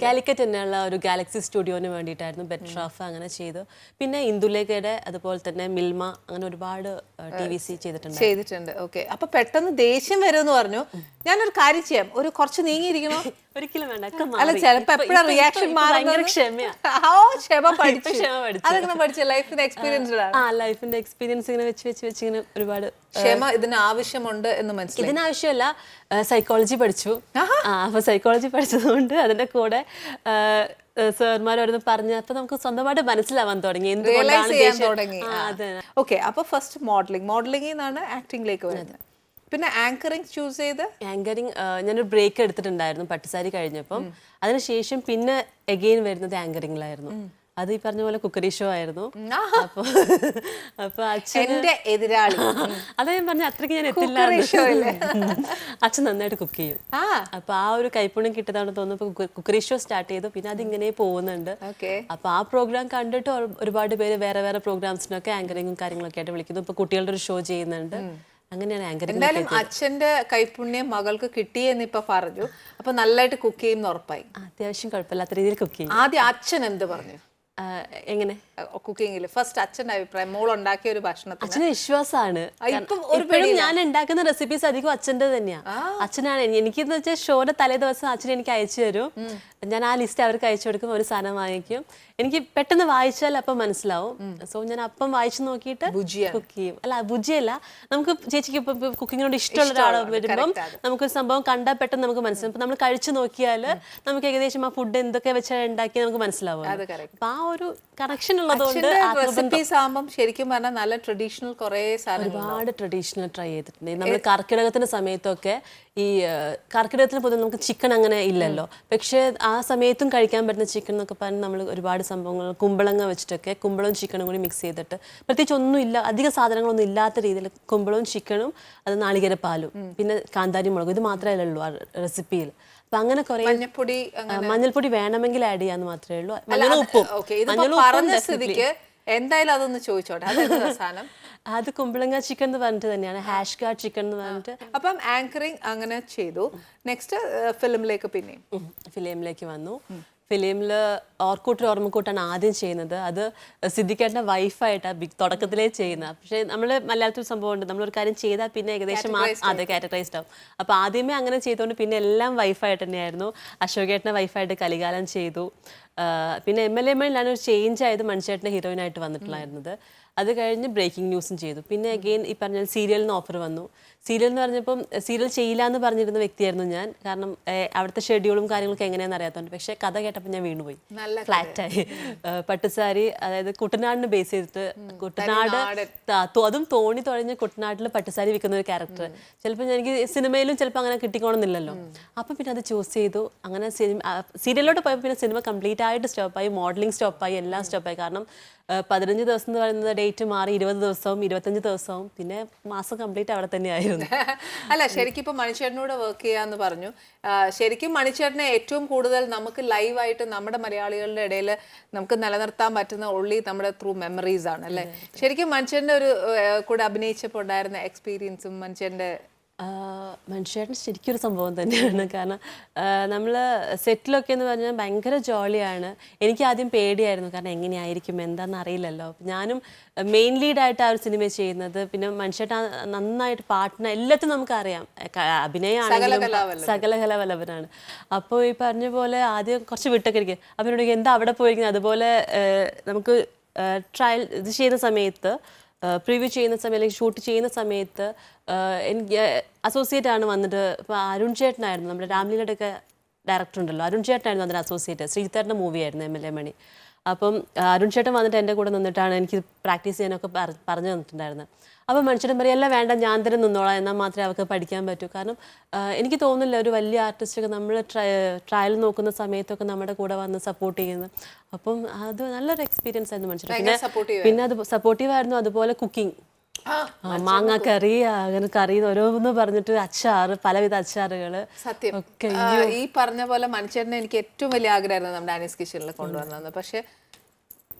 കാലിക്കറ്റ് തന്നെയുള്ള ഒരു ഗാലക്സി സ്റ്റുഡിയോന് വേണ്ടിയിട്ടായിരുന്നു. ബെറ്റ്രാഫ് അങ്ങനെ ചെയ്തു. പിന്നെ ഇന്ദുലേഖയുടെ, അതുപോലെ തന്നെ മിൽമ, അങ്ങനെ ഒരുപാട് TVC ചെയ്തിട്ടുണ്ട്. ഓക്കെ. അപ്പൊ പെട്ടെന്ന് ദേഷ്യം വരുമെന്ന് പറഞ്ഞു. ഞാനൊരു കാര്യം ചെയ്യാം, ഒരു കുറച്ച് നീങ്ങിയിരിക്കണോ? ഒരിക്കലും വേണ്ട, ഒക്കെ അല്ല മാറി. ചിലപ്പോ ഇപ്പൊ- എപ്പോഴാ ഇപ്പൊ- റിയാക്ഷൻ ഇപ്പൊ ഭയങ്കര മാറുന്നത്? ക്ഷമയാ. ക്ഷമ പഠിച്ചു. ക്ഷമ പഠിച്ചു. അതെങ്ങനെ പഠിച്ച? ലൈഫിന്റെ എക്സ്പീരിയൻസ്ഡ് ആണ്. ആ ലൈഫിന്റെ എക്സ്പീരിയൻസ് ഇങ്ങനെ വെച്ച് ഇങ്ങനെ ഒരുപാട് ക്ഷമ ഇതിന് ആവശ്യമുണ്ട് എന്ന് മനസ്സിലായി. ഇതിനാവശ്യമല്ല, സൈക്കോളജി പഠിച്ചു. അപ്പൊ സൈക്കോളജി പഠിച്ചതുകൊണ്ട് അതിന്റെ കൂടെ സാർമാരോടൊന്ന് പറഞ്ഞ് അപ്പൊ നമുക്ക് സ്വന്തമായിട്ട് മനസ്സിലാവാൻ തുടങ്ങി എന്തുകൊണ്ടാണ് ദേഷ്യം. അതെ. ഓക്കെ, അപ്പൊ ഫസ്റ്റ് മോഡലിംഗിൽ നിന്നാണ് ആക്ടിംഗിലേക്ക് വരുന്നത്. പിന്നെ ആങ്കറിംഗ് ചൂസ് ചെയ്ത് ആങ്കറിങ് ഞാനൊരു ബ്രേക്ക് എടുത്തിട്ടുണ്ടായിരുന്നു പട്ടുസാരി കഴിഞ്ഞപ്പം. അതിനുശേഷം പിന്നെ എഗെയിൻ വരുന്നത് ആങ്കറിംഗിലായിരുന്നു. അത് ഈ പറഞ്ഞ പോലെ കുക്കറി ഷോ ആയിരുന്നു. അപ്പൊ അച്ഛൻ എന്റെ എതിരാളി. അതാ ഞാൻ പറഞ്ഞ അത്രയ്ക്ക് ഞാൻ എത്തില്ല. അച്ഛൻ നന്നായിട്ട് കുക്ക് ചെയ്യും. അപ്പൊ ആ ഒരു കൈപ്പുണ്യം കിട്ടിയതാണെന്ന് തോന്നുന്നു കുക്കറി ഷോ സ്റ്റാർട്ട് ചെയ്തു. പിന്നെ അതിങ്ങനെ പോകുന്നുണ്ട്. അപ്പൊ ആ പ്രോഗ്രാം കണ്ടിട്ട് ഒരുപാട് പേര് വേറെ വേറെ പ്രോഗ്രാംസിനൊക്കെ ആങ്കറിങ്ങും കാര്യങ്ങളൊക്കെ ആയിട്ട് വിളിക്കുന്നു. ഇപ്പൊ കുട്ടികളുടെ ഒരു ഷോ ചെയ്യുന്നുണ്ട്. അങ്ങനെയാണ് ആങ്കറിംഗ്. എന്തായാലും അച്ഛന്റെ കൈപ്പുണ്യം മകൾക്ക് കിട്ടിയെന്ന് ഇപ്പൊ പറഞ്ഞു. അപ്പൊ നല്ലതായിട്ട് കുക്ക് ചെയ്യുന്ന ഉറപ്പായി. അത്യാവശ്യം കുഴപ്പമില്ലാത്ത രീതിയിൽ കുക്ക് ചെയ്യും. ആദ്യം അച്ഛൻ എന്ത് പറഞ്ഞു എങ്ങനെ കുക്കിങ്ങിൽ? ഫസ്റ്റ് അച്ഛന്റെ അഭിപ്രായം, മോൾ ഉണ്ടാക്കിയ ഒരു ഭക്ഷണത്തിന് അച്ഛന് വിശ്വാസമാണ്. ഇപ്പോഴും ഞാൻ ഉണ്ടാക്കുന്ന റെസിപ്പീസ് അധികം അച്ഛൻ്റെ തന്നെയാ. അച്ഛനാണ് എനിക്കെന്ന് വെച്ചാൽ ഷോയുടെ തലേ ദിവസം അച്ഛൻ എനിക്ക് അയച്ചു തരും. ഞാൻ ആ ലിസ്റ്റ് അവർക്ക് അയച്ചു കൊടുക്കും, ഒരു സാധനം വാങ്ങിക്കും. എനിക്ക് പെട്ടെന്ന് വായിച്ചാൽ അപ്പം മനസ്സിലാവും. സോ ഞാൻ അപ്പം വായിച്ചു നോക്കിയിട്ട് കുക്ക് ചെയ്യും. അല്ല ഭുജിയല്ല, നമുക്ക് ചേച്ചിക്ക് ഇപ്പൊ കുക്കിങ്ങിനോട് ഇഷ്ടമുള്ള ഒരാൾ വരുമ്പം നമുക്കൊരു സംഭവം കണ്ടാൽ പെട്ടെന്ന് നമുക്ക് മനസ്സിലാവും. ഇപ്പൊ നമ്മൾ കഴിച്ചു നോക്കിയാൽ നമുക്ക് ഏകദേശം ആ ഫുഡ് എന്തൊക്കെ വെച്ചാൽ ഉണ്ടാക്കി നമുക്ക് മനസ്സിലാവും. അപ്പൊ ആ ഒരു കണക്ഷൻ ഉള്ളതുകൊണ്ട് റെസിപ്പീസ് ആകുമ്പോൾ ശരിക്കും പറഞ്ഞാൽ നല്ല ട്രഡീഷണൽ കുറേ ഒരുപാട് ട്രഡീഷണൽ ട്രൈ ചെയ്തിട്ടുണ്ട്. നമ്മൾ കർക്കിടകത്തിന്റെ സമയത്തൊക്കെ ഈ കർക്കിടകത്തിന് പൊതുവെ നമുക്ക് ചിക്കൻ അങ്ങനെ ഇല്ലല്ലോ. പക്ഷേ ആ സമയത്തും കഴിക്കാൻ പറ്റുന്ന ചിക്കൻ എന്നൊക്കെ പറഞ്ഞ് നമ്മൾ ഒരുപാട് സംഭവങ്ങൾ കുമ്പളങ്ങ വെച്ചിട്ടൊക്കെ കുമ്പളവും ചിക്കനും കൂടി മിക്സ് ചെയ്തിട്ട് പ്രത്യേകിച്ച് ഒന്നും ഇല്ല, അധിക സാധനങ്ങളൊന്നും ഇല്ലാത്ത രീതിയിൽ കുമ്പളവും ചിക്കനും അത് നാളികേരപ്പാലും പിന്നെ കാന്താരി മുളകും ഇത് മാത്രമേ ഉള്ളൂ ആ റെസിപ്പിയിൽ. അപ്പൊ അങ്ങനെ കുറെ മഞ്ഞൾപ്പൊടി വേണമെങ്കിൽ ആഡ് ചെയ്യാന്ന് മാത്രമേ ഉള്ളൂ. മഞ്ഞളും ഉപ്പും എന്തായാലും അതൊന്ന് ചോദിച്ചോട്ടെ. അത് കുമ്പളങ്ങ ചിക്കൻ എന്ന് പറഞ്ഞിട്ട് തന്നെയാണ്, ഹാഷ് ഗാർഡ് ചിക്കൻ എന്ന് പറഞ്ഞിട്ട്. അപ്പം ആങ്കറിങ് അങ്ങനെ ചെയ്തു. നെക്സ്റ്റ് ഫിലിമിലേക്ക് ഫിലിമിലേക്ക് വന്നു. ഫിലിമിൽ ഓർമ്മക്കൂട്ടാണ് ആദ്യം ചെയ്യുന്നത്. അത് സിദ്ദിഖേട്ടൻ്റെ വൈഫായിട്ടാണ് തുടക്കത്തിലേ ചെയ്യുന്നത്. പക്ഷേ നമ്മൾ മലയാളത്തിൽ സംഭവം ഉണ്ട്, നമ്മളൊരു കാര്യം ചെയ്താൽ പിന്നെ ഏകദേശം അത് കാറ്റഗറൈസ്ഡ് ആവും. അപ്പോൾ ആദ്യമേ അങ്ങനെ ചെയ്തുകൊണ്ട് പിന്നെ എല്ലാം വൈഫായിട്ട് തന്നെയായിരുന്നു. അശോകേട്ടൻ്റെ വൈഫായിട്ട് കലികാലം ചെയ്തു. പിന്നെ MLA മണിലാണ് ഒരു ചേഞ്ച് ആയത്, മണിച്ചേട്ടൻ്റെ ഹീറോയിനായിട്ട് വന്നിട്ടുണ്ടായിരുന്നത്. അത് കഴിഞ്ഞ് ബ്രേക്കിംഗ് ന്യൂസും ചെയ്തു. പിന്നെ അഗെയിൻ ഈ പറഞ്ഞ സീരിയലിന് ഓഫർ വന്നു. സീരിയൽ എന്ന് പറഞ്ഞപ്പം സീരിയൽ ചെയ്യില്ല എന്ന് പറഞ്ഞിരുന്ന വ്യക്തിയായിരുന്നു ഞാൻ. കാരണം അവിടുത്തെ ഷെഡ്യൂളും കാര്യങ്ങളൊക്കെ എങ്ങനെയാണെന്ന് അറിയാത്തതുകൊണ്ട്. പക്ഷേ കഥ കേട്ടപ്പോൾ ഞാൻ വീണുപോയി, ഫ്ലാറ്റായി. പട്ടുസാരി, അതായത് കുട്ടനാടിന് ബേസ് ചെയ്തിട്ട് കുട്ടനാട്, അതും തോണി തുഴഞ്ഞ് കുട്ടനാട്ടിൽ പട്ടുസാരി വിൽക്കുന്ന ഒരു ക്യാരക്ടർ. ചിലപ്പോൾ എനിക്ക് സിനിമയിലും ചിലപ്പോൾ അങ്ങനെ കിട്ടിക്കോണമെന്നില്ലല്ലോ. അപ്പം പിന്നെ അത് ചൂസ് ചെയ്തു. അങ്ങനെ സീരിയലിലോട്ട് പോയപ്പോൾ പിന്നെ സിനിമ കംപ്ലീറ്റ് ആയിട്ട് സ്റ്റോപ്പായി, മോഡലിംഗ് സ്റ്റോപ്പായി, എല്ലാം സ്റ്റോപ്പായി. കാരണം 15 ദിവസം എന്ന് പറയുന്നത് ഡേറ്റ് മാറി 20 ദിവസവും 25 ദിവസവും, പിന്നെ മാസം കംപ്ലീറ്റ് അവിടെ തന്നെ ആയിരുന്നു. അല്ല ശരിക്കും ഇപ്പൊ മണിച്ചേട്ടനോട് വർക്ക് ചെയ്യാന്ന് പറഞ്ഞു. ശരിക്കും മണിച്ചേട്ടനെ ഏറ്റവും കൂടുതൽ നമുക്ക് ലൈവായിട്ട് നമ്മുടെ മലയാളികളുടെ ഇടയിൽ നമുക്ക് നിലനിർത്താൻ പറ്റുന്ന ഉള്ളി നമ്മുടെ ത്രൂ മെമ്മറീസ് ആണ് അല്ലേ? ശരിക്കും മണിച്ചേട്ടൻ്റെ ഒരു കൂടെ അഭിനയിച്ചപ്പോൾ ഉണ്ടായിരുന്ന എക്സ്പീരിയൻസും മണിച്ചേട്ടൻ്റെ മനുഷ്യരുടെ ശരിക്കും ഒരു സംഭവം തന്നെയാണ്. കാരണം നമ്മൾ സെറ്റിലൊക്കെ എന്ന് പറഞ്ഞാൽ ഭയങ്കര ജോളിയാണ്. എനിക്ക് ആദ്യം പേടിയായിരുന്നു, കാരണം എങ്ങനെയായിരിക്കും എന്താണെന്ന് അറിയില്ലല്ലോ. ഞാനും മെയിൻ ലീഡായിട്ട് ആ ഒരു സിനിമ ചെയ്യുന്നത്. പിന്നെ മനുഷ്യട്ട് നന്നായിട്ട് പാട്ടിന് എല്ലാത്തിനും നമുക്കറിയാം, അഭിനയമാണെങ്കിലും സകല കലാവല്ലഭനാണ്. അപ്പോൾ ഈ പറഞ്ഞ പോലെ ആദ്യം കുറച്ച് വിട്ടൊക്കെ ഇരിക്കും. അപ്പം എന്നോട് എന്താ അവിടെ പോയിരിക്കുന്നത്. അതുപോലെ നമുക്ക് ട്രയൽ ഇത് ചെയ്യുന്ന സമയത്ത്, പ്രിവ്യൂ ചെയ്യുന്ന സമയം അല്ലെങ്കിൽ ഷൂട്ട് ചെയ്യുന്ന സമയത്ത് എനിക്ക് അസോസിയേറ്റ് ആണ് വന്നിട്ട്. ഇപ്പോൾ അരുൺ ചേട്ടനായിരുന്നു, നമ്മുടെ രാംലീലയുടെ ഒക്കെ ഡയറക്ടർ ഉണ്ടല്ലോ, അരുൺ ചേട്ടനായിരുന്നു അതിൻ്റെ അസോസിയേറ്റ്. ശ്രീധരൻ്റെ മൂവിയായിരുന്നു MLA മണി. അപ്പം അരുൺ ചേട്ടൻ വന്നിട്ട് എൻ്റെ കൂടെ നിന്നിട്ടാണ് എനിക്ക് പ്രാക്ടീസ് ചെയ്യാനൊക്കെ പറഞ്ഞു തന്നിട്ടുണ്ടായിരുന്നത്. അപ്പോൾ മനുഷ്യൻ പറയും എല്ലാം വേണ്ട ഞാൻ തന്നെ നിന്നോളാം, എന്നാൽ മാത്രമേ അവർക്ക് പഠിക്കാൻ പറ്റൂ. കാരണം എനിക്ക് തോന്നുന്നില്ല ഒരു വലിയ ആർട്ടിസ്റ്റൊക്കെ നമ്മൾ ട്രയൽ നോക്കുന്ന സമയത്തൊക്കെ നമ്മുടെ കൂടെ വന്ന് സപ്പോർട്ട് ചെയ്യുന്നത്. അപ്പം അത് നല്ലൊരു എക്സ്പീരിയൻസ് ആയിരുന്നു മനുഷ്യൻ. പിന്നെ അത് സപ്പോർട്ടീവായിരുന്നു. അതുപോലെ കുക്കിംഗ്, മാങ്ങ കറി, അങ്ങനെ കറി ഓരോന്ന് പറഞ്ഞിട്ട് അച്ചാറ്, പലവിധ അച്ചാറുകള്. സത്യം ഈ പറഞ്ഞ പോലെ മനുഷ്യനെ എനിക്ക് ഏറ്റവും വലിയ ആഗ്രഹമായിരുന്നു നമ്മുടെ ആനീസ് കിച്ചണിൽ കൊണ്ടുവന്നത്. പക്ഷെ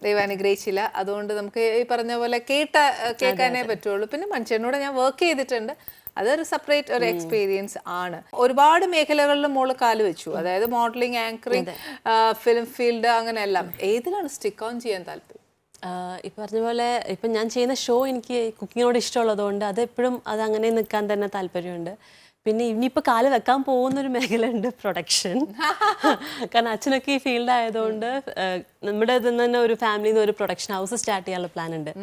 ദൈവം അനുഗ്രഹിച്ചില്ല. അതുകൊണ്ട് നമുക്ക് ഈ പറഞ്ഞ പോലെ കേൾക്കാനേ പറ്റുള്ളൂ. പിന്നെ മനുഷ്യനോട് ഞാൻ വർക്ക് ചെയ്തിട്ടുണ്ട്, അതൊരു സെപ്പറേറ്റ് ഒരു എക്സ്പീരിയൻസ് ആണ്. ഒരുപാട് മേഖലകളിൽ മോള് കാല് വെച്ചു, അതായത് മോഡലിംഗ്, ആങ്കറിങ്, ഫിലിം ഫീൽഡ്, അങ്ങനെ എല്ലാം. ഏതിലാണ് സ്റ്റിക്ക് ഓൺ ചെയ്യാൻ താല്പര്യം? ഈ പറഞ്ഞ പോലെ ഇപ്പം ഞാൻ ചെയ്യുന്ന ഷോ എനിക്ക് കുക്കിങ്ങിനോട് ഇഷ്ടമുള്ളതുകൊണ്ട് അതെപ്പോഴും അതങ്ങനെ നിൽക്കാൻ തന്നെ താല്പര്യമുണ്ട്. പിന്നെ ഇനിയിപ്പോൾ കാല് വെക്കാൻ പോകുന്നൊരു മേഖല ഉണ്ട് പ്രൊഡക്ഷൻ. കാരണം അച്ഛനൊക്കെ ഈ ഫീൽഡ് ആയതുകൊണ്ട് നമ്മുടെ ഇതിൽ നിന്ന് തന്നെ ഒരു ഫാമിലിയിൽ നിന്ന് ഒരു പ്രൊഡക്ഷൻ ഹൗസ് സ്റ്റാർട്ട് ചെയ്യാനുള്ള പ്ലാൻ ഉണ്ട്.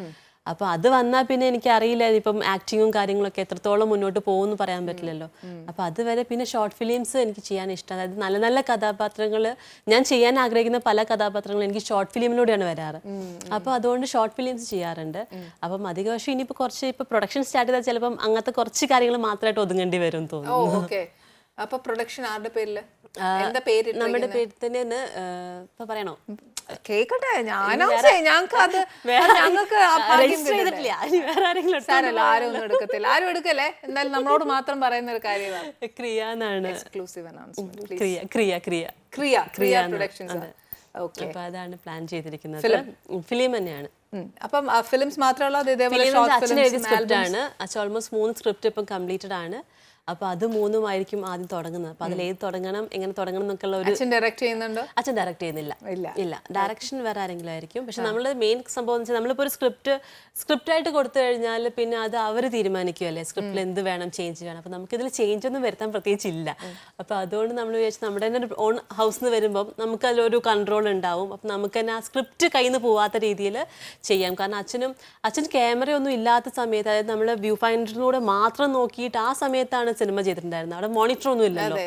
അപ്പോൾ അത് വന്നാൽ പിന്നെ എനിക്ക് അറിയില്ല ഇപ്പം ആക്ടിങ്ങും കാര്യങ്ങളൊക്കെ എത്രത്തോളം മുന്നോട്ട് പോകുമെന്ന് പറയാൻ പറ്റില്ലല്ലോ. അപ്പോൾ അതുവരെ പിന്നെ ഷോർട്ട് ഫിലിംസ് എനിക്ക് ചെയ്യാൻ ഇഷ്ടം. അതായത് നല്ല നല്ല കഥാപാത്രങ്ങൾ, ഞാൻ ചെയ്യാൻ ആഗ്രഹിക്കുന്ന പല കഥാപാത്രങ്ങളും എനിക്ക് ഷോർട്ട് ഫിലിമിലൂടെയാണ് വരാറ്. അപ്പോൾ അതുകൊണ്ട് ഷോർട്ട് ഫിലിംസ് ചെയ്യാറുണ്ട്. അപ്പം അധിക വർഷം ഇനിയിപ്പോൾ കുറച്ച് ഇപ്പോൾ പ്രൊഡക്ഷൻ സ്റ്റാർട്ട് ചെയ്താൽ ചിലപ്പം അങ്ങനത്തെ കുറച്ച് കാര്യങ്ങൾ മാത്രമായിട്ട് ഒതുങ്ങേണ്ടി വരും തോന്നുന്നു. അപ്പൊ പ്രൊഡക്ഷൻ ആരുടെ പേരില്? എന്താ പേര്? നമ്മുടെ പേര് തന്നെ ഇപ്പൊ പറയണോ? കേക്കട്ടെ, ഞങ്ങൾക്ക് ആരും ഒന്നും എടുക്കത്തില്ല, ആരും എടുക്കല്ലേ. എന്തായാലും നമ്മളോട് മാത്രം പറയുന്ന ഒരു കാര്യമാണ്. ക്രിയ എന്നാണ്. Exclusive announcement. ക്രിയ പ്രൊഡക്ഷൻസ്. അപ്പൊ അതാണ് പ്ലാൻ ചെയ്തിരിക്കുന്നത്. ഫിലിം തന്നെയാണ്. അപ്പം ഫിലിംസ് മാത്രമല്ല, അച്ഛൻ എഴുതിയ സ്ക്രിപ്റ്റ് ആണ്. അച്ഛൻ ഓൾമോസ്റ്റ് 3 സ്ക്രിപ്റ്റ് ഇപ്പം കംപ്ലീറ്റഡ് ആണ്. അപ്പൊ അത് 3 ആദ്യം തുടങ്ങുന്നത്. അപ്പൊ അതിൽ ഏത് തുടങ്ങണം, എങ്ങനെ തുടങ്ങണം എന്നൊക്കെയുള്ള ഒരു. അച്ഛൻ ഡയറക്ട് ചെയ്യുന്നുണ്ടോ? അച്ഛൻ ഡയറക്ട് ചെയ്യുന്നില്ല. ഇല്ല, ഡയറക്ഷൻ വേറെ ആരെങ്കിലും ആയിരിക്കും. പക്ഷെ നമ്മൾ മെയിൻ സംഭവം എന്ന് വെച്ചാൽ നമ്മളിപ്പോൾ ഒരു സ്ക്രിപ്റ്റ് ആയിട്ട് കൊടുത്തു കഴിഞ്ഞാൽ പിന്നെ അത് അവർ തീരുമാനിക്കുമല്ലേ സ്ക്രിപ്റ്റിൽ എന്ത് വേണം, ചേഞ്ച് വേണം. അപ്പൊ നമുക്കിതിൽ ചേഞ്ച് ഒന്നും വരുത്താൻ പ്രത്യേകിച്ച് ഇല്ല. അപ്പൊ അതുകൊണ്ട് നമ്മൾ വിചാരിച്ചു നമ്മുടെ തന്നെ ഒരു ഓൺ ഹൗസിൽ നിന്ന് വരുമ്പം നമുക്ക് അതിലൊരു കൺട്രോൾ ഉണ്ടാവും. അപ്പം നമുക്ക് തന്നെ ആ സ്ക്രിപ്റ്റ് കയ്യിൽ നിന്ന് പോവാത്ത രീതിയിൽ ചെയ്യാം. കാരണം അച്ഛൻ ക്യാമറയൊന്നും ഇല്ലാത്ത സമയത്ത്, അതായത് നമ്മൾ വ്യൂ ഫൈൻഡറിലൂടെ മാത്രം നോക്കിയിട്ട് ആ സമയത്താണ് സിനിമ ചെയ്തിട്ടുണ്ടായിരുന്നു. അവിടെ മോണിറ്റർ ഒന്നും ഇല്ലല്ലോ.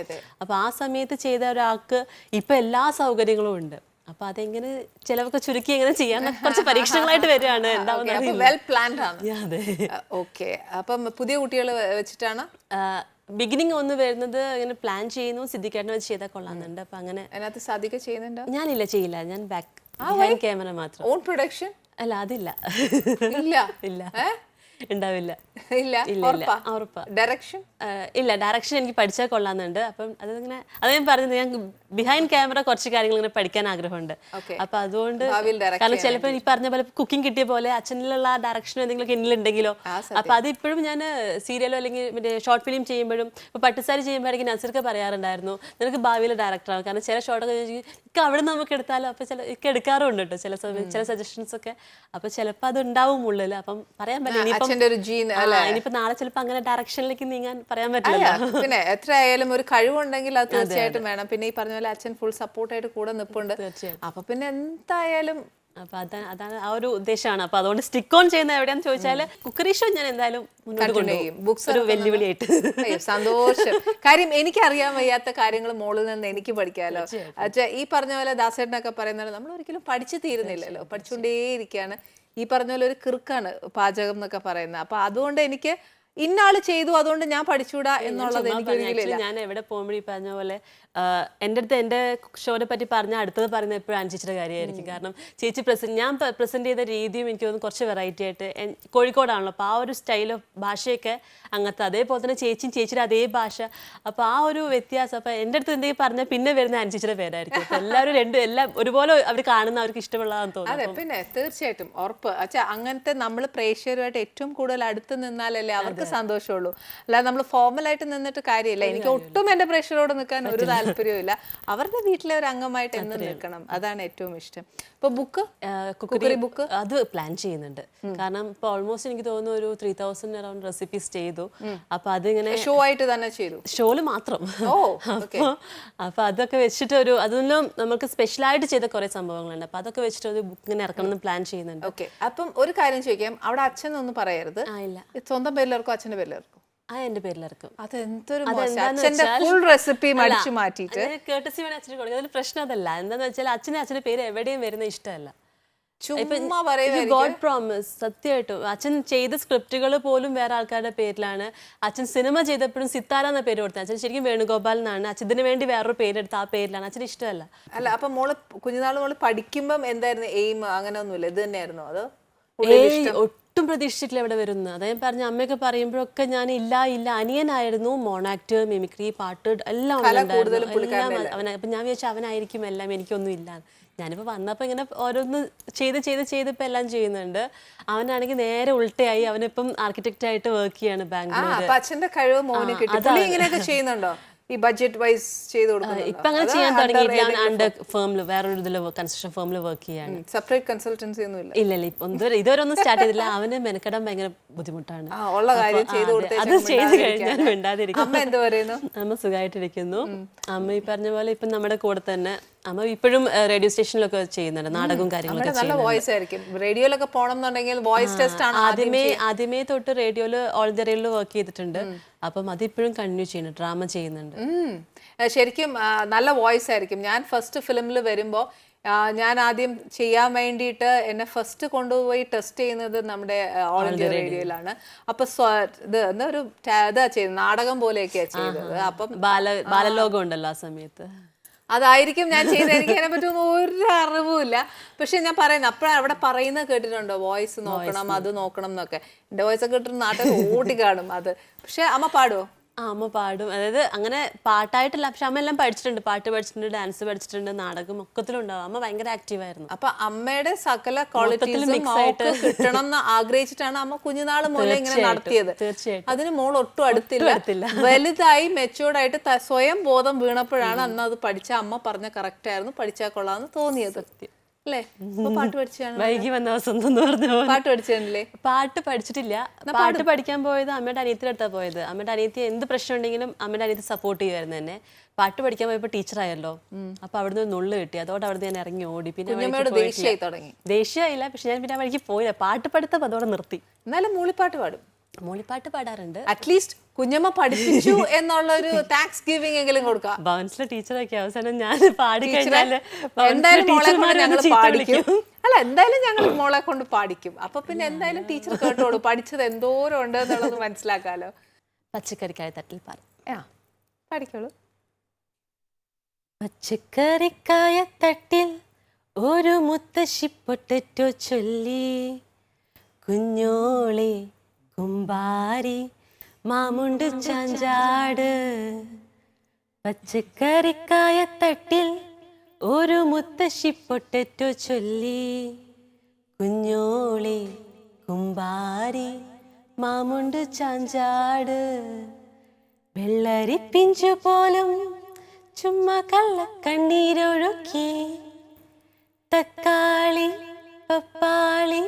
അപ്പൊ ആ സമയത്ത് ചെയ്ത ഒരാൾക്ക് ഇപ്പൊ എല്ലാ സൗകര്യങ്ങളും ഉണ്ട്. അപ്പൊ അതെങ്ങനെ ചിലവൊക്കെ ചുരുക്കി എങ്ങനെ ചെയ്യാൻ കുറച്ച് പരീക്ഷണങ്ങളായിട്ട് വരികയാണ്. അപ്പം പുതിയ കുട്ടികൾ വെച്ചിട്ടാണ് ബിഗിനിങ് ഒന്ന് വരുന്നത്. ഇങ്ങനെ പ്ലാൻ ചെയ്യുന്നു, സിദ്ദിഖേട്ടനെ വെച്ച് ചെയ്താൽ കൊള്ളാന്നുണ്ട്. അപ്പൊ അങ്ങനെ അതിനകത്ത് സാധിക്കുക ചെയ്യുന്നുണ്ടോ? ഞാനില്ല, ചെയ്യില്ല. ഞാൻ ബാക്ക് ക്യാമറ മാത്രം. On production? അല്ല, അതില്ല. ഇല്ല, ഉണ്ടാവില്ല. ഉറപ്പാ. ഡയറക്ഷൻ? ഇല്ല, ഡയറക്ഷൻ എനിക്ക് പഠിച്ചാൽ കൊള്ളാന്നുണ്ട്. അപ്പം അതിങ്ങനെ അത് ഞാൻ പറഞ്ഞത്, ഞാൻ ബിഹൈൻഡ് ക്യാമറ കുറച്ച് കാര്യങ്ങൾ ഇങ്ങനെ പഠിക്കാൻ ആഗ്രഹമുണ്ട്. അപ്പൊ അതുകൊണ്ട് കാരണം ചിലപ്പോൾ ഈ പറഞ്ഞ പോലെ കുക്കിംഗ് കിട്ടിയ പോലെ അച്ഛനിലുള്ള ഡയറക്ഷനോ എന്തെങ്കിലും എന്നിലുണ്ടെങ്കിലോ. അപ്പൊ അത് ഇപ്പോഴും ഞാൻ സീരിയലോ അല്ലെങ്കിൽ മറ്റേ ഷോർട്ട് ഫിലിം ചെയ്യുമ്പോഴും ഇപ്പൊ പട്ടുസാരി ചെയ്യുമ്പോഴേക്കും നസീർക്ക് പറയാറുണ്ടായിരുന്നു, നിനക്ക് ഭാവിയിൽ ഡയറക്ടറാണ്. കാരണം ചില ഷോർട്ടൊക്കെ ഇക്ക് അവിടെ നമുക്ക് എടുത്താലോ. അപ്പൊ ഇക്ക് എടുക്കാറുണ്ട് കേട്ടോ ചില സജഷൻസ് ഒക്കെ. അപ്പൊ ചിലപ്പോൾ അത് ഉണ്ടാവും ഉള്ളിൽ. അപ്പം പറയാൻ പറ്റില്ല. ഇനിയിപ്പോ നാളെ ചിലപ്പോൾ അങ്ങനെ ഡയറക്ഷനിലേക്ക് നീങ്ങാൻ പറയാൻ പറ്റില്ല. പിന്നെ എത്ര ആയാലും ഒരു കഴിവുണ്ടെങ്കിൽ അത് തീർച്ചയായിട്ടും വേണം. പിന്നെ ഈ പറഞ്ഞ പോലെ അച്ഛൻ ഫുൾ സപ്പോർട്ടായിട്ട് കൂടെ നിൽപ്പുണ്ട്. അപ്പൊ പിന്നെ എന്തായാലും അപ്പൊ അതാണ് ആ ഒരു ഉദ്ദേശമാണ്. അപ്പൊ അതുകൊണ്ട് സ്റ്റിക്ക് ഓൺ ചെയ്യുന്ന എവിടെയാന്ന് ചോദിച്ചാൽ കുക്കറി ഷോ ഞാൻ എന്തായാലും ബുക്സ് ഒരു വെല്ലുവിളിയായിട്ട്. സന്തോഷം. കാര്യം എനിക്ക് അറിയാൻ വയ്യാത്ത കാര്യങ്ങൾ മോളിൽ നിന്ന് എനിക്ക് പഠിക്കാമല്ലോ. ഈ പറഞ്ഞ പോലെ ദാസേട്ടനൊക്കെ പറയുന്നത് നമ്മൾ ഒരിക്കലും പഠിച്ചു തീരുന്നില്ലല്ലോ, പഠിച്ചുകൊണ്ടേയിരിക്കുകയാണ്. ഈ പറഞ്ഞ പോലെ ഒരു കിറുക്കാണ് പാചകം എന്നൊക്കെ പറയുന്നത്. അപ്പൊ അതുകൊണ്ട് എനിക്ക് ഇന്നാള് ചെയ്തു അതുകൊണ്ട് ഞാൻ പഠിച്ചൂടാ എന്നുള്ളത് എനിക്ക്. ഞാൻ എവിടെ പോകുമ്പോഴും ഈ പറഞ്ഞ പോലെ എൻ്റെ അടുത്ത് എൻ്റെ ഷോനെ പറ്റി പറഞ്ഞാൽ അടുത്തത് പറയുന്നത് എപ്പോഴും അനുചേച്ചിയുടെ കാര്യമായിരിക്കും. കാരണം ചേച്ചി ഞാൻ പ്രസന്റ് ചെയ്ത രീതിയും എനിക്ക് തോന്നുന്നു കുറച്ച് വെറൈറ്റി ആയിട്ട്. കോഴിക്കോടാണല്ലോ, അപ്പോൾ ആ ഒരു സ്റ്റൈൽ ഓഫ് ഭാഷയൊക്കെ അങ്ങനത്തെ. അതേപോലെ തന്നെ ചേച്ചിയുടെ അതേ ഭാഷ. അപ്പോൾ ആ ഒരു വ്യത്യാസം. അപ്പോൾ എൻ്റെ അടുത്ത് എന്തെങ്കിലും പറഞ്ഞാൽ പിന്നെ വരുന്ന അനുചേച്ചിയുടെ പേരായിരിക്കും. അപ്പോൾ എല്ലാവരും എല്ലാം ഒരുപോലെ അവർ കാണുന്ന, അവർക്ക് ഇഷ്ടമുള്ളതാണെന്ന് തോന്നുന്നു. അതെ, പിന്നെ തീർച്ചയായിട്ടും ഉറപ്പ്. അങ്ങനത്തെ നമ്മൾ പ്രേക്ഷകരുമായിട്ട് ഏറ്റവും കൂടുതൽ അടുത്ത് നിന്നാലല്ലേ അവർക്ക് സന്തോഷമുള്ളൂ. അല്ലാതെ നമ്മൾ ഫോർമലായിട്ട് നിന്നിട്ട് കാര്യമില്ല. എനിക്ക് ഒട്ടും എൻ്റെ പ്രേക്ഷകരോട് നിൽക്കാൻ ഒരു താല്പര്യമില്ല. അവരുടെ വീട്ടിലെ ഒരു അംഗമായിട്ട് എന്ന് നിൽക്കണം, അതാണ് ഏറ്റവും ഇഷ്ടം. ഇപ്പൊ കുക്കറി ബുക്ക് അത് പ്ലാൻ ചെയ്യുന്നുണ്ട്. കാരണം ഇപ്പൊ ഓൾമോസ്റ്റ് എനിക്ക് തോന്നുന്നു ഒരു 3000 അറൗണ്ട് റെസിപ്പീസ് ചെയ്തു. അപ്പൊ അതിങ്ങനെ ഷോ ആയിട്ട് തന്നെ ചെയ്തു, ഷോയില് മാത്രം. അപ്പൊ അതൊക്കെ വെച്ചിട്ട് അതൊന്നും നമുക്ക് സ്പെഷ്യലായിട്ട് ചെയ്ത കുറെ സംഭവങ്ങളുണ്ട്. അപ്പൊ അതൊക്കെ വെച്ചിട്ട് ഒരു ബുക്ക് ഇങ്ങനെ ഇറക്കണം എന്ന് പ്ലാൻ ചെയ്യുന്നുണ്ട്. ഓക്കെ. അപ്പം ഒരു കാര്യം ചോദിക്കാം, അവിടെ അച്ഛൻ ഒന്നും പറയരുത്. സ്വന്തം പേരിലിറക്കും, അച്ഛന്റെ പേരിലിറക്കും? എന്റെ പേരിലിറക്കും. പ്രശ്നം അതല്ല. എന്താന്ന് വെച്ചാൽ അച്ഛന്റെ പേര് എവിടെയും വരുന്ന ഇഷ്ടമല്ല. God promise. സത്യമായിട്ടും അച്ഛൻ ചെയ്ത സ്ക്രിപ്റ്റുകൾ പോലും വേറെ ആൾക്കാരുടെ പേരിലാണ്. അച്ഛൻ സിനിമ ചെയ്തപ്പോഴും സിത്താര എന്ന പേര് കൊടുത്തത്. അച്ഛൻ ശരിക്കും വേണുഗോപാൽ എന്നാണ്. അച്ഛന് വേണ്ടി വേറൊരു പേരെടുത്ത് ആ പേരിലാണ്. അച്ഛന് ഇഷ്ടമല്ല. അല്ല, അപ്പൊ മോള് കുഞ്ഞുനാള് പഠിക്കുമ്പം എന്തായിരുന്നു എയിം? അങ്ങനെ ഒന്നുമില്ല, ഇത് തന്നെയായിരുന്നു അതോ? ഒട്ടും പ്രതീക്ഷിച്ചിട്ടില്ല ഇവിടെ വരുന്നത്. അതായത് പറഞ്ഞ അമ്മയൊക്കെ പറയുമ്പോഴൊക്കെ ഞാൻ ഇല്ല അനിയനായിരുന്നു. മോണാക്ട്, മിമിക്രി, പാട്ട് എല്ലാം അപ്പൊ ഞാൻ വിചാരിച്ചു അവനായിരിക്കും എല്ലാം, എനിക്കൊന്നും ഇല്ല. ഞാനിപ്പോ വന്നപ്പോ ഇങ്ങനെ ഓരോന്ന് ചെയ്ത് എല്ലാം ചെയ്യുന്നുണ്ട്. അവനാണെങ്കിൽ നേരെ ഉൾട്ടയായി. അവനിപ്പം ആർക്കിടെക്റ്റ് ആയിട്ട് വർക്ക് ചെയ്യാണ് ബാംഗ്ലൂർ. അച്ഛന്റെ കഴിവ് മോനെ കിട്ടി. ചെയ്യുന്നുണ്ടോ? ഈ ബഡ്ജറ്റ് വൈസ് ചെയ്ത് ഇപ്പൊ അങ്ങനെ ചെയ്യാൻ തുടങ്ങിയിട്ടില്ല. ഞാൻ അണ്ടർ ഫേമില് വേറൊരു ഇതിൽ കൺസ്ട്രക്ഷൻ ഫേമിൽ വർക്ക് ചെയ്യാണ്. സെപ്പറേറ്റ് കൺസൾട്ടൻസി ഒന്നും ഇല്ല? ഇല്ല ഇതുവരെ ഒന്നും സ്റ്റാർട്ട് ചെയ്തില്ല. അവന് മെനക്കെടാൻ ഭയങ്കര ബുദ്ധിമുട്ടാണ്. ഉള്ള കാര്യം ചെയ്ത് അത് ചെയ്ത് കഴിഞ്ഞാൽ മിണ്ടാതിരിക്കും. അമ്മ എന്ത് പറയുന്നു? അമ്മ സുഖമായിട്ടിരിക്കുന്നു. അമ്മ ഈ പറഞ്ഞ പോലെ ഇപ്പം നമ്മുടെ കൂടെ തന്നെ അമ്മ ഇപ്പോഴും റേഡിയോ സ്റ്റേഷനിലൊക്കെ ചെയ്യുന്നുണ്ട്, നാടകവും കാര്യങ്ങളൊക്കെ. നല്ല വോയിസ് ആയിരിക്കും. റേഡിയോയിലൊക്കെ പോകണം എന്നുണ്ടെങ്കിൽ വോയിസ് ടെസ്റ്റ് ആണ് ആദ്യമേ തൊട്ട് റേഡിയോയില് ഓൾ ഇന്ത്യ റേഡിയോയിൽ വർക്ക് ചെയ്തിട്ടുണ്ട്. അപ്പം അതിപ്പോഴും കണ്ടിന്യൂ ചെയ്യുന്നു, ഡ്രാമ ചെയ്യുന്നുണ്ട്. ശരിക്കും നല്ല വോയിസ് ആയിരിക്കും. ഞാൻ ഫസ്റ്റ് ഫിലിമിൽ വരുമ്പോൾ ഞാൻ ആദ്യം ചെയ്യാൻ വേണ്ടിയിട്ട് എന്നെ ഫസ്റ്റ് കൊണ്ടുപോയി ടെസ്റ്റ് ചെയ്യുന്നത് നമ്മുടെ ഓൾ ഇന്ത്യ റേഡിയോയിലാണ്. അപ്പൊ ഇത് ഒരു ഇതാ ചെയ്തത്, നാടകം പോലെയൊക്കെയാണ് ചെയ്തത്. അപ്പം ബാലലോകം ഉണ്ടല്ലോ ആ സമയത്ത്, അതായിരിക്കും ഞാൻ ചെയ്തത്. എനിക്ക് അതിനെ പറ്റൊന്നും ഒരു അറിവുമില്ല. പക്ഷെ ഞാൻ പറയുന്നത് അപ്പോഴാണ് അവിടെ പറയുന്നത് കേട്ടിട്ടുണ്ടോ, വോയിസ് നോക്കണം, അത് നോക്കണം എന്നൊക്കെ. എൻ്റെ വോയിസ് ഒക്കെ ഇട്ടിട്ട് നാട്ടിൽ ഓടി കാണും അത്. പക്ഷെ അമ്മ പാടുവോ? അമ്മ പാടും. അതായത് അങ്ങനെ പാട്ടായിട്ടില്ല, പക്ഷെ അമ്മ എല്ലാം പഠിച്ചിട്ടുണ്ട്. പാട്ട് പഠിച്ചിട്ടുണ്ട്, ഡാൻസ് പഠിച്ചിട്ടുണ്ട്, നാടകം ഒക്കത്തിലുണ്ടാവും. അമ്മ ഭയങ്കര ആക്റ്റീവ് ആയിരുന്നു. അപ്പൊ അമ്മയുടെ സകല ക്വാളിറ്റീസും കിട്ടണം എന്ന് ആഗ്രഹിച്ചിട്ടാണ് അമ്മ കുഞ്ഞുനാൾ മുതലേ ഇങ്ങനെ നടത്തിയത്. അതിന് മോൾ ഒട്ടും അടുത്തില്ല. വലുതായി മെച്ചൂർഡായിട്ട് സ്വയം ബോധം വീണപ്പോഴാണ് അന്ന് അത് പഠിച്ച അമ്മ പറഞ്ഞ കറക്റ്റ് ആയിരുന്നു, പഠിച്ചാൽ കൊള്ളാന്ന് തോന്നിയത് അല്ലേ? പാട്ട് പഠിച്ചാണ് വൈകി വന്ന വസന്തം പറഞ്ഞു. പാട്ട് പഠിച്ചില്ലേ? പാട്ട് പഠിച്ചിട്ടില്ല. പാട്ട് പഠിക്കാൻ പോയത് അമ്മയുടെ അനിയത്തിയുടെ അടുത്താണ് പോയത്. അമ്മയുടെ അനിയത്തി എന്ത് പ്രശ്നം ഉണ്ടെങ്കിലും അമ്മയുടെ അനിയത്തി സപ്പോർട്ട് ചെയ്യുമായിരുന്നു എന്നെ. പാട്ട് പഠിക്കാൻ പോയപ്പോൾ ടീച്ചറായല്ലോ, അപ്പൊ അവിടുന്ന് ഒരു നുള്ളു കിട്ടി. അതോടെ അവിടെ ഞാൻ ഇറങ്ങി ഓടി. പിന്നെ ദേഷ്യമായില്ല, പക്ഷെ ഞാൻ പിന്നെ വഴിക്ക് പോയില്ല. പാട്ട് പഠിത്തം അതോടെ നിർത്തി. എന്നാലും മൂളിപ്പാട്ട് പാടും? മൂളിപ്പാട്ട് പാടാറുണ്ട്. അറ്റ്ലീസ്റ്റ് കുഞ്ഞമ്മ പഠിപ്പിച്ചു എന്നുള്ള ഒരു താങ്ക്സ് ഗിവിംഗ് എങ്കിലും കൊടുക്കാം. ഭവൻസിലെ ടീച്ചറൊക്കെ അവസാനം ഞാൻ പാടി കഴിഞ്ഞാൽ എന്തായാലും മോളെ കൊണ്ട് ഞങ്ങൾ പാടിക്കും. അല്ല, എന്തായാലും ഞങ്ങൾ മോളെ കൊണ്ട് പാടിക്കും. അപ്പൊ പിന്നെ എന്തായാലും ടീച്ചർ കേട്ടോളൂ, പഠിച്ചത് എന്തോരം ഉണ്ട് എന്നുള്ളത് മനസ്സിലാക്കാലോ. പച്ചക്കറിക്കായ തട്ടിൽ പാടിക്കോളൂ. പച്ചക്കറിക്കായ തട്ടിൽ ഒരു മുത്തശ്ശി പൊട്ടറ്റോ ചൊല്ലി, കുഞ്ഞോളെ കുമ്പാരി മാമുണ്ട് ചാഞ്ചാട്. പച്ചക്കറിക്കായ തട്ടിൽ ഒരു മുത്തശ്ശി പൊട്ടറ്റോ ചൊല്ലി, കുഞ്ഞോളെ കുമ്പാരി മാമുണ്ട് ചാഞ്ചാട്. വെള്ളരി പിഞ്ചു പോലും ചുമ്മാ കള്ളക്കണ്ണീരൊഴുക്കി, തക്കാളി പപ്പാളി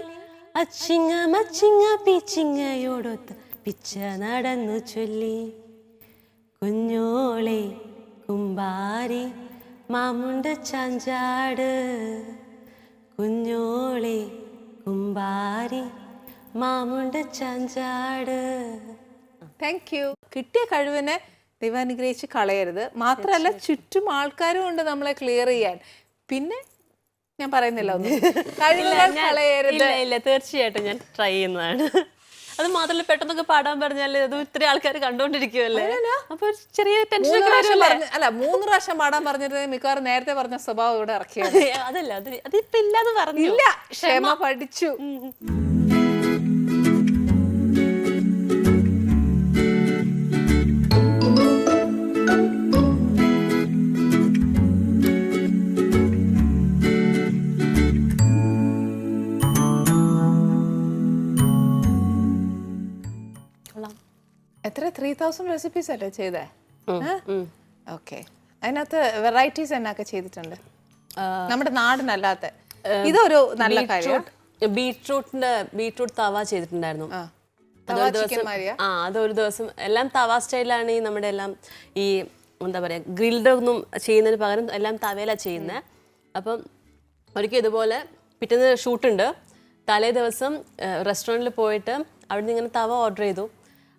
അച്ചിങ്ങ മച്ചിങ്ങ പിച്ചിങ്ങയോടൊത്ത് പിച്ച നടന്നു ചൊല്ലി, കുഞ്ഞോളെ കുമ്പാരി മാമുണ്ട് ചാഞ്ചാട്. കുഞ്ഞോളെ കുമ്പാരി മാമുണ്ട് ചാഞ്ചാട്. Thank you. കിട്ടിയ കഴിവിനെ ദൈവാനുഗ്രഹിച്ച് കളയരുത്. മാത്രമല്ല ചുറ്റും ആൾക്കാരും ഉണ്ട് നമ്മളെ ക്ലിയർ ചെയ്യാൻ. പിന്നെ ഞാൻ പറയുന്നില്ല ഒന്നും, കഴിവുകൾ കളയരുത്. ഇല്ല, തീർച്ചയായിട്ടും ഞാൻ ട്രൈ ചെയ്യുന്നതാണ്. അത് മാത്രമല്ല പെട്ടെന്നൊക്കെ പാടാൻ പറഞ്ഞാൽ അത് ഇത്രയും ആൾക്കാർ കണ്ടോണ്ടിരിക്കുമല്ലേ, അപ്പൊ ചെറിയ ടെൻഷൻ. അല്ല, 3 പ്രാവശ്യം പാടാൻ പറഞ്ഞിട്ട് മിക്കവാറും നേരത്തെ പറഞ്ഞ സ്വഭാവം ഇവിടെ ഇറക്കിയത്. അതല്ല, അതിപ്പോ ഇല്ലാന്ന് പറഞ്ഞില്ല. ക്ഷമ പഠിച്ചു. എത്ര 3000 റെസിപ്പീസ് അല്ലേ ചെയ്തേ? ഓക്കെ. അതിനകത്ത് വെറൈറ്റീസ് എന്നൊക്കെ ചെയ്തിട്ടുണ്ട് നമ്മുടെ നാടിനല്ലാത്ത. ഇതൊരു നല്ല കാര്യം. ബീട്രൂട്ട് തവ ചെയ്തിട്ടുണ്ടായിരുന്നു. അതൊരു ദിവസം എല്ലാം തവ സ്റ്റൈലാണ്. ഈ നമ്മുടെ എല്ലാം ഈ എന്താ പറയാ ഗ്രിൽഡ് ഒന്നും ചെയ്യുന്നതിന് പകരം എല്ലാം തവയിലാണ് ചെയ്യുന്നത്. അപ്പം ഒരിക്കൽ ഇതുപോലെ പിറ്റേന്ന് ഷൂട്ടുണ്ട്. തലേ ദിവസം റെസ്റ്റോറൻറ്റിൽ പോയിട്ട് അവിടെ നിന്ന് ഇങ്ങനെ തവ ഓർഡർ ചെയ്തു.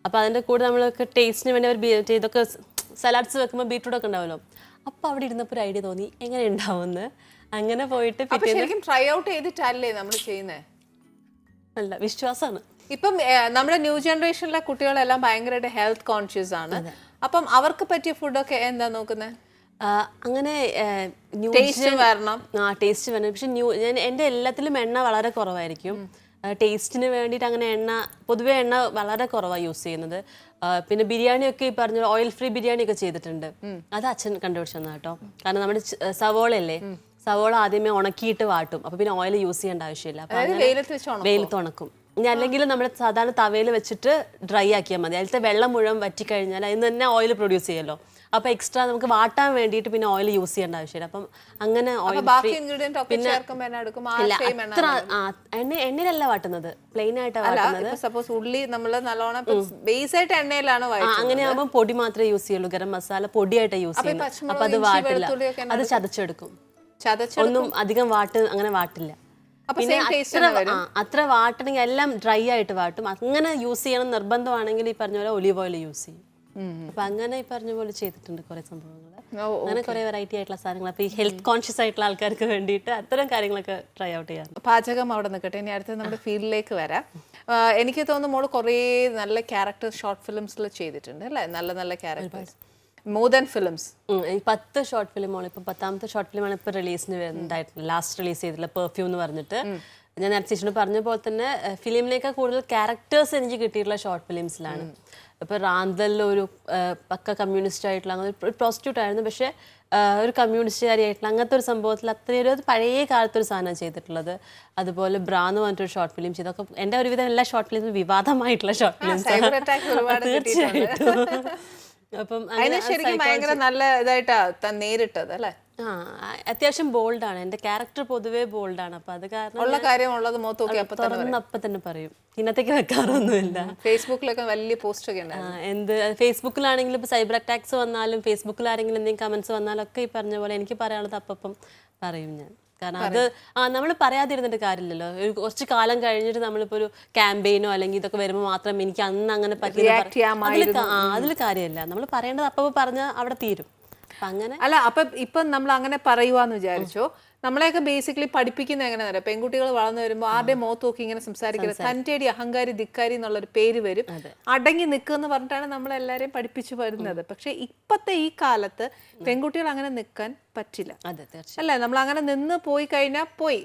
അപ്പോൾ അതിൻ്റെ കൂടെ നമ്മളൊക്കെ ടേസ്റ്റിന് വേണ്ടി അവർ ഇതൊക്കെ സലാഡ്സ് വെക്കുമ്പോൾ ബീട്രൂട്ടൊക്കെ ഉണ്ടാവുമല്ലോ. അപ്പോൾ അവിടെ ഇരുന്നപ്പോൾ ഒരു ഐഡിയ തോന്നി എങ്ങനെ ഉണ്ടാവുമെന്ന്. അങ്ങനെ പോയിട്ട് ശരിക്കും ട്രൈ ഔട്ട് ചെയ്തിട്ടല്ലേ നമ്മൾ ചെയ്യുന്നത്? അല്ല, വിശ്വാസമാണ്. ഇപ്പം നമ്മുടെ ന്യൂ ജനറേഷനിലെ കുട്ടികളെല്ലാം ഭയങ്കരമായിട്ട് ഹെൽത്ത് കോൺഷ്യസ് ആണ്. അപ്പം അവർക്ക് പറ്റിയ ഫുഡൊക്കെ എന്താ നോക്കുന്നത്? അങ്ങനെ ടേസ്റ്റ് വരണം. ടേസ്റ്റ് വരണം. പക്ഷെ എൻ്റെ എല്ലാത്തിലും എണ്ണ വളരെ കുറവായിരിക്കും. ടേസ്റ്റിന് വേണ്ടിയിട്ട് അങ്ങനെ പൊതുവേ എണ്ണ വളരെ കുറവാണ് യൂസ് ചെയ്യുന്നത്. പിന്നെ ബിരിയാണിയൊക്കെ ഈ പറഞ്ഞ ഓയിൽ ഫ്രീ ബിരിയാണിയൊക്കെ ചെയ്തിട്ടുണ്ട്. അത് അച്ഛൻ കണ്ടുപിടിച്ചു തന്ന കേട്ടോ. കാരണം നമ്മുടെ സവോളയല്ലേ, സവോള ആദ്യമേ ഉണക്കിയിട്ട് വാട്ടും. അപ്പൊ പിന്നെ ഓയിൽ യൂസ് ചെയ്യേണ്ട ആവശ്യമില്ല. വെയിലത്ത് ഉണക്കും. ഇനി അല്ലെങ്കിൽ നമ്മൾ സാധാരണ തവയിൽ വെച്ചിട്ട് ഡ്രൈ ആക്കിയാൽ മതി. അതിലത്തെ വെള്ളം മുഴുവൻ വറ്റിക്കഴിഞ്ഞാൽ അതിന് തന്നെ ഓയിൽ പ്രൊഡ്യൂസ് ചെയ്യുമല്ലോ. അപ്പോൾ എക്സ്ട്രാ നമുക്ക് വാട്ടാൻ വേണ്ടിയിട്ട് പിന്നെ ഓയിൽ യൂസ് ചെയ്യേണ്ട ആവശ്യമില്ല. അപ്പം അങ്ങനെ ഓയിൽ ബാക്കി ഇൻഗ്രീഡിയന്റ് ഒക്കെ ചേർക്കുമ്പോൾ എണ്ണ എടുക്കും. ആ സെയിം എണ്ണ അത്ര എണ്ണയിലല്ല വാട്ടുന്നത്, പ്ലെയിൻ ആയിട്ടാണ് വാട്ടുന്നത്. സപ്പോസ് ഉള്ളി നമ്മൾ നല്ലോണം ബേസ് ആയിട്ട് എണ്ണയിലാണ് അങ്ങനെ ആകുമ്പോൾ പൊടി മാത്രമേ യൂസ് ചെയ്യുള്ളൂ, ഗരം മസാല പൊടിയായിട്ട് യൂസ് ചെയ്യുന്നത്. അപ്പൊ അത് വാട്ടില്ല, അത് ചതച്ചെടുക്കും. ഒന്നും അധികം അങ്ങനെ വാട്ടില്ല. പിന്നെ അത്ര വാട്ടണമെങ്കിൽ എല്ലാം ഡ്രൈ ആയിട്ട് വാട്ടും. അങ്ങനെ യൂസ് ചെയ്യണം നിർബന്ധമാണെങ്കിൽ ഈ പറഞ്ഞ പോലെ ഒലീവ് ഓയിൽ യൂസ് ചെയ്യും. അപ്പൊ അങ്ങനെ ഈ പറഞ്ഞ പോലെ ചെയ്തിട്ടുണ്ട് കുറെ സംഭവങ്ങൾ, അങ്ങനെ കുറെ വെറൈറ്റി ആയിട്ടുള്ള സാധനങ്ങൾ. അപ്പൊ ഈ ഹെൽത്ത് കോൺഷ്യസ് ആയിട്ടുള്ള ആൾക്കാർക്ക് വേണ്ടിയിട്ട് അത്തരം കാര്യങ്ങളൊക്കെ ട്രൈ ഔട്ട് ചെയ്യാം. പാചകം അവിടെ നിൽക്കട്ടെ, ഇനി അടുത്ത് നമ്മുടെ ഫീൽഡിലേക്ക് വരാം. എനിക്ക് തോന്നുന്നു മോള് കുറേ നല്ല ക്യാരക്ടർ ഷോർട്ട് ഫിലിംസിൽ ചെയ്തിട്ടുണ്ട് അല്ലേ? നല്ല നല്ല ക്യാരക്ടേഴ്സ്, മോർ ദാൻ ഫിലിംസ്. ഈ 10 ഷോർട്ട് ഫിലിമാണ് ഇപ്പൊ 10ാമത്തെ ഷോർട്ട് ഫിലിമാണ് ഇപ്പൊ റിലീസിന് ഉണ്ടായിട്ടുണ്ട്. ലാസ്റ്റ് റിലീസ് ചെയ്തിട്ടുള്ള പെർഫ്യൂം എന്ന് പറഞ്ഞിട്ട്. ഞാൻ നേരത്തെ ചേച്ചിയോട് പറഞ്ഞ പോലെ തന്നെ ഫിലിമിനേക്കാൾ കൂടുതൽ ക്യാരക്ടേഴ്സ് എനിക്ക് കിട്ടിയിട്ടുള്ള ഷോർട്ട് ഫിലിംസിലാണ്. ഇപ്പൊ റാന്തലിൽ ഒരു പക്ക കമ്മ്യൂണിസ്റ്റ് ആയിട്ടുള്ള അങ്ങനെ ഒരു പ്രോസ്റ്റിറ്റ്യൂട്ട് ആയിരുന്നു, പക്ഷെ ഒരു കമ്മ്യൂണിസ്റ്റുകാരിയായിട്ടുള്ള അങ്ങനത്തെ ഒരു സംഭവത്തിൽ അത്രയും ഒരു പഴയ കാലത്തൊരു സാധനം ചെയ്തിട്ടുള്ളത്. അതുപോലെ ബ്രാന്ന് പറഞ്ഞിട്ടൊരു ഷോർട്ട് ഫിലിം ചെയ്തൊക്കെ എൻ്റെ ഒരുവിധം എല്ലാ ഷോർട്ട് ഫിലിംസും വിവാദമായിട്ടുള്ള ഷോർട്ട് ഫിലിംസ് തീർച്ചയായിട്ടും. അപ്പം ശരിക്കും ഭയങ്കര നല്ല ഇതായിട്ടാ നേരിട്ടത് അല്ലേ? അത്യാവശ്യം ബോൾഡാണ് എൻ്റെ ക്യാരക്ടർ, പൊതുവേ ബോൾഡാണ്. അപ്പൊ അത് കാരണം ഉള്ള കാര്യം ഉള്ളത് അപ്പൊ തന്നെ പറയും, ഇന്നത്തേക്ക് വെക്കാറൊന്നുമില്ല. ഫേസ്ബുക്കിലൊക്കെ വലിയ പോസ്റ്റ് ഒക്കെ എന്ത് ഫേസ്ബുക്കിലാണെങ്കിലും ഇപ്പൊ സൈബർ അറ്റാക്സ് വന്നാലും ഫേസ്ബുക്കിൽ ആരെങ്കിലും എന്തെങ്കിലും കമന്റ്സ് വന്നാലും ഒക്കെ ഈ പറഞ്ഞ പോലെ എനിക്ക് പറയാനുള്ളത് അപ്പം പറയും ഞാൻ. കാരണം അത് നമ്മൾ പറയാതിരുന്നിട്ട് കാര്യമില്ലല്ലോ. ഒരു കുറച്ച് കാലം കഴിഞ്ഞിട്ട് നമ്മളിപ്പോൾ ഒരു ക്യാമ്പയിനോ അല്ലെങ്കിൽ ഇതൊക്കെ വരുമ്പോൾ മാത്രം എനിക്ക് അന്ന് അങ്ങനെ അതിൽ കാര്യമില്ല. നമ്മൾ പറയേണ്ടത് അപ്പം പറഞ്ഞാൽ അവിടെ തീരും. അങ്ങനെ അല്ല, ഇപ്പൊ നമ്മൾ അങ്ങനെ പറയുവാന്ന് വിചാരിച്ചോ, നമ്മളെയൊക്കെ ബേസിക്കലി പഠിപ്പിക്കുന്ന എങ്ങനെ പറയാം, പെൺകുട്ടികൾ വളർന്നു വരുമ്പോൾ ആരുടെ മുഖത്ത് നോക്കി ഇങ്ങനെ സംസാരിക്കരുത്, തൻ്റെടി അഹങ്കാരി ധിക്കാരി എന്നുള്ളൊരു പേര് വരും, അടങ്ങി നിൽക്കുമെന്ന് പറഞ്ഞിട്ടാണ് നമ്മളെല്ലാവരെയും പഠിപ്പിച്ചു വരുന്നത്. പക്ഷെ ഇപ്പത്തെ ഈ കാലത്ത് പെൺകുട്ടികൾ അങ്ങനെ നിൽക്കാൻ പറ്റില്ല അല്ലേ? നമ്മൾ അങ്ങനെ നിന്ന് പോയി കഴിഞ്ഞാൽ പോയി.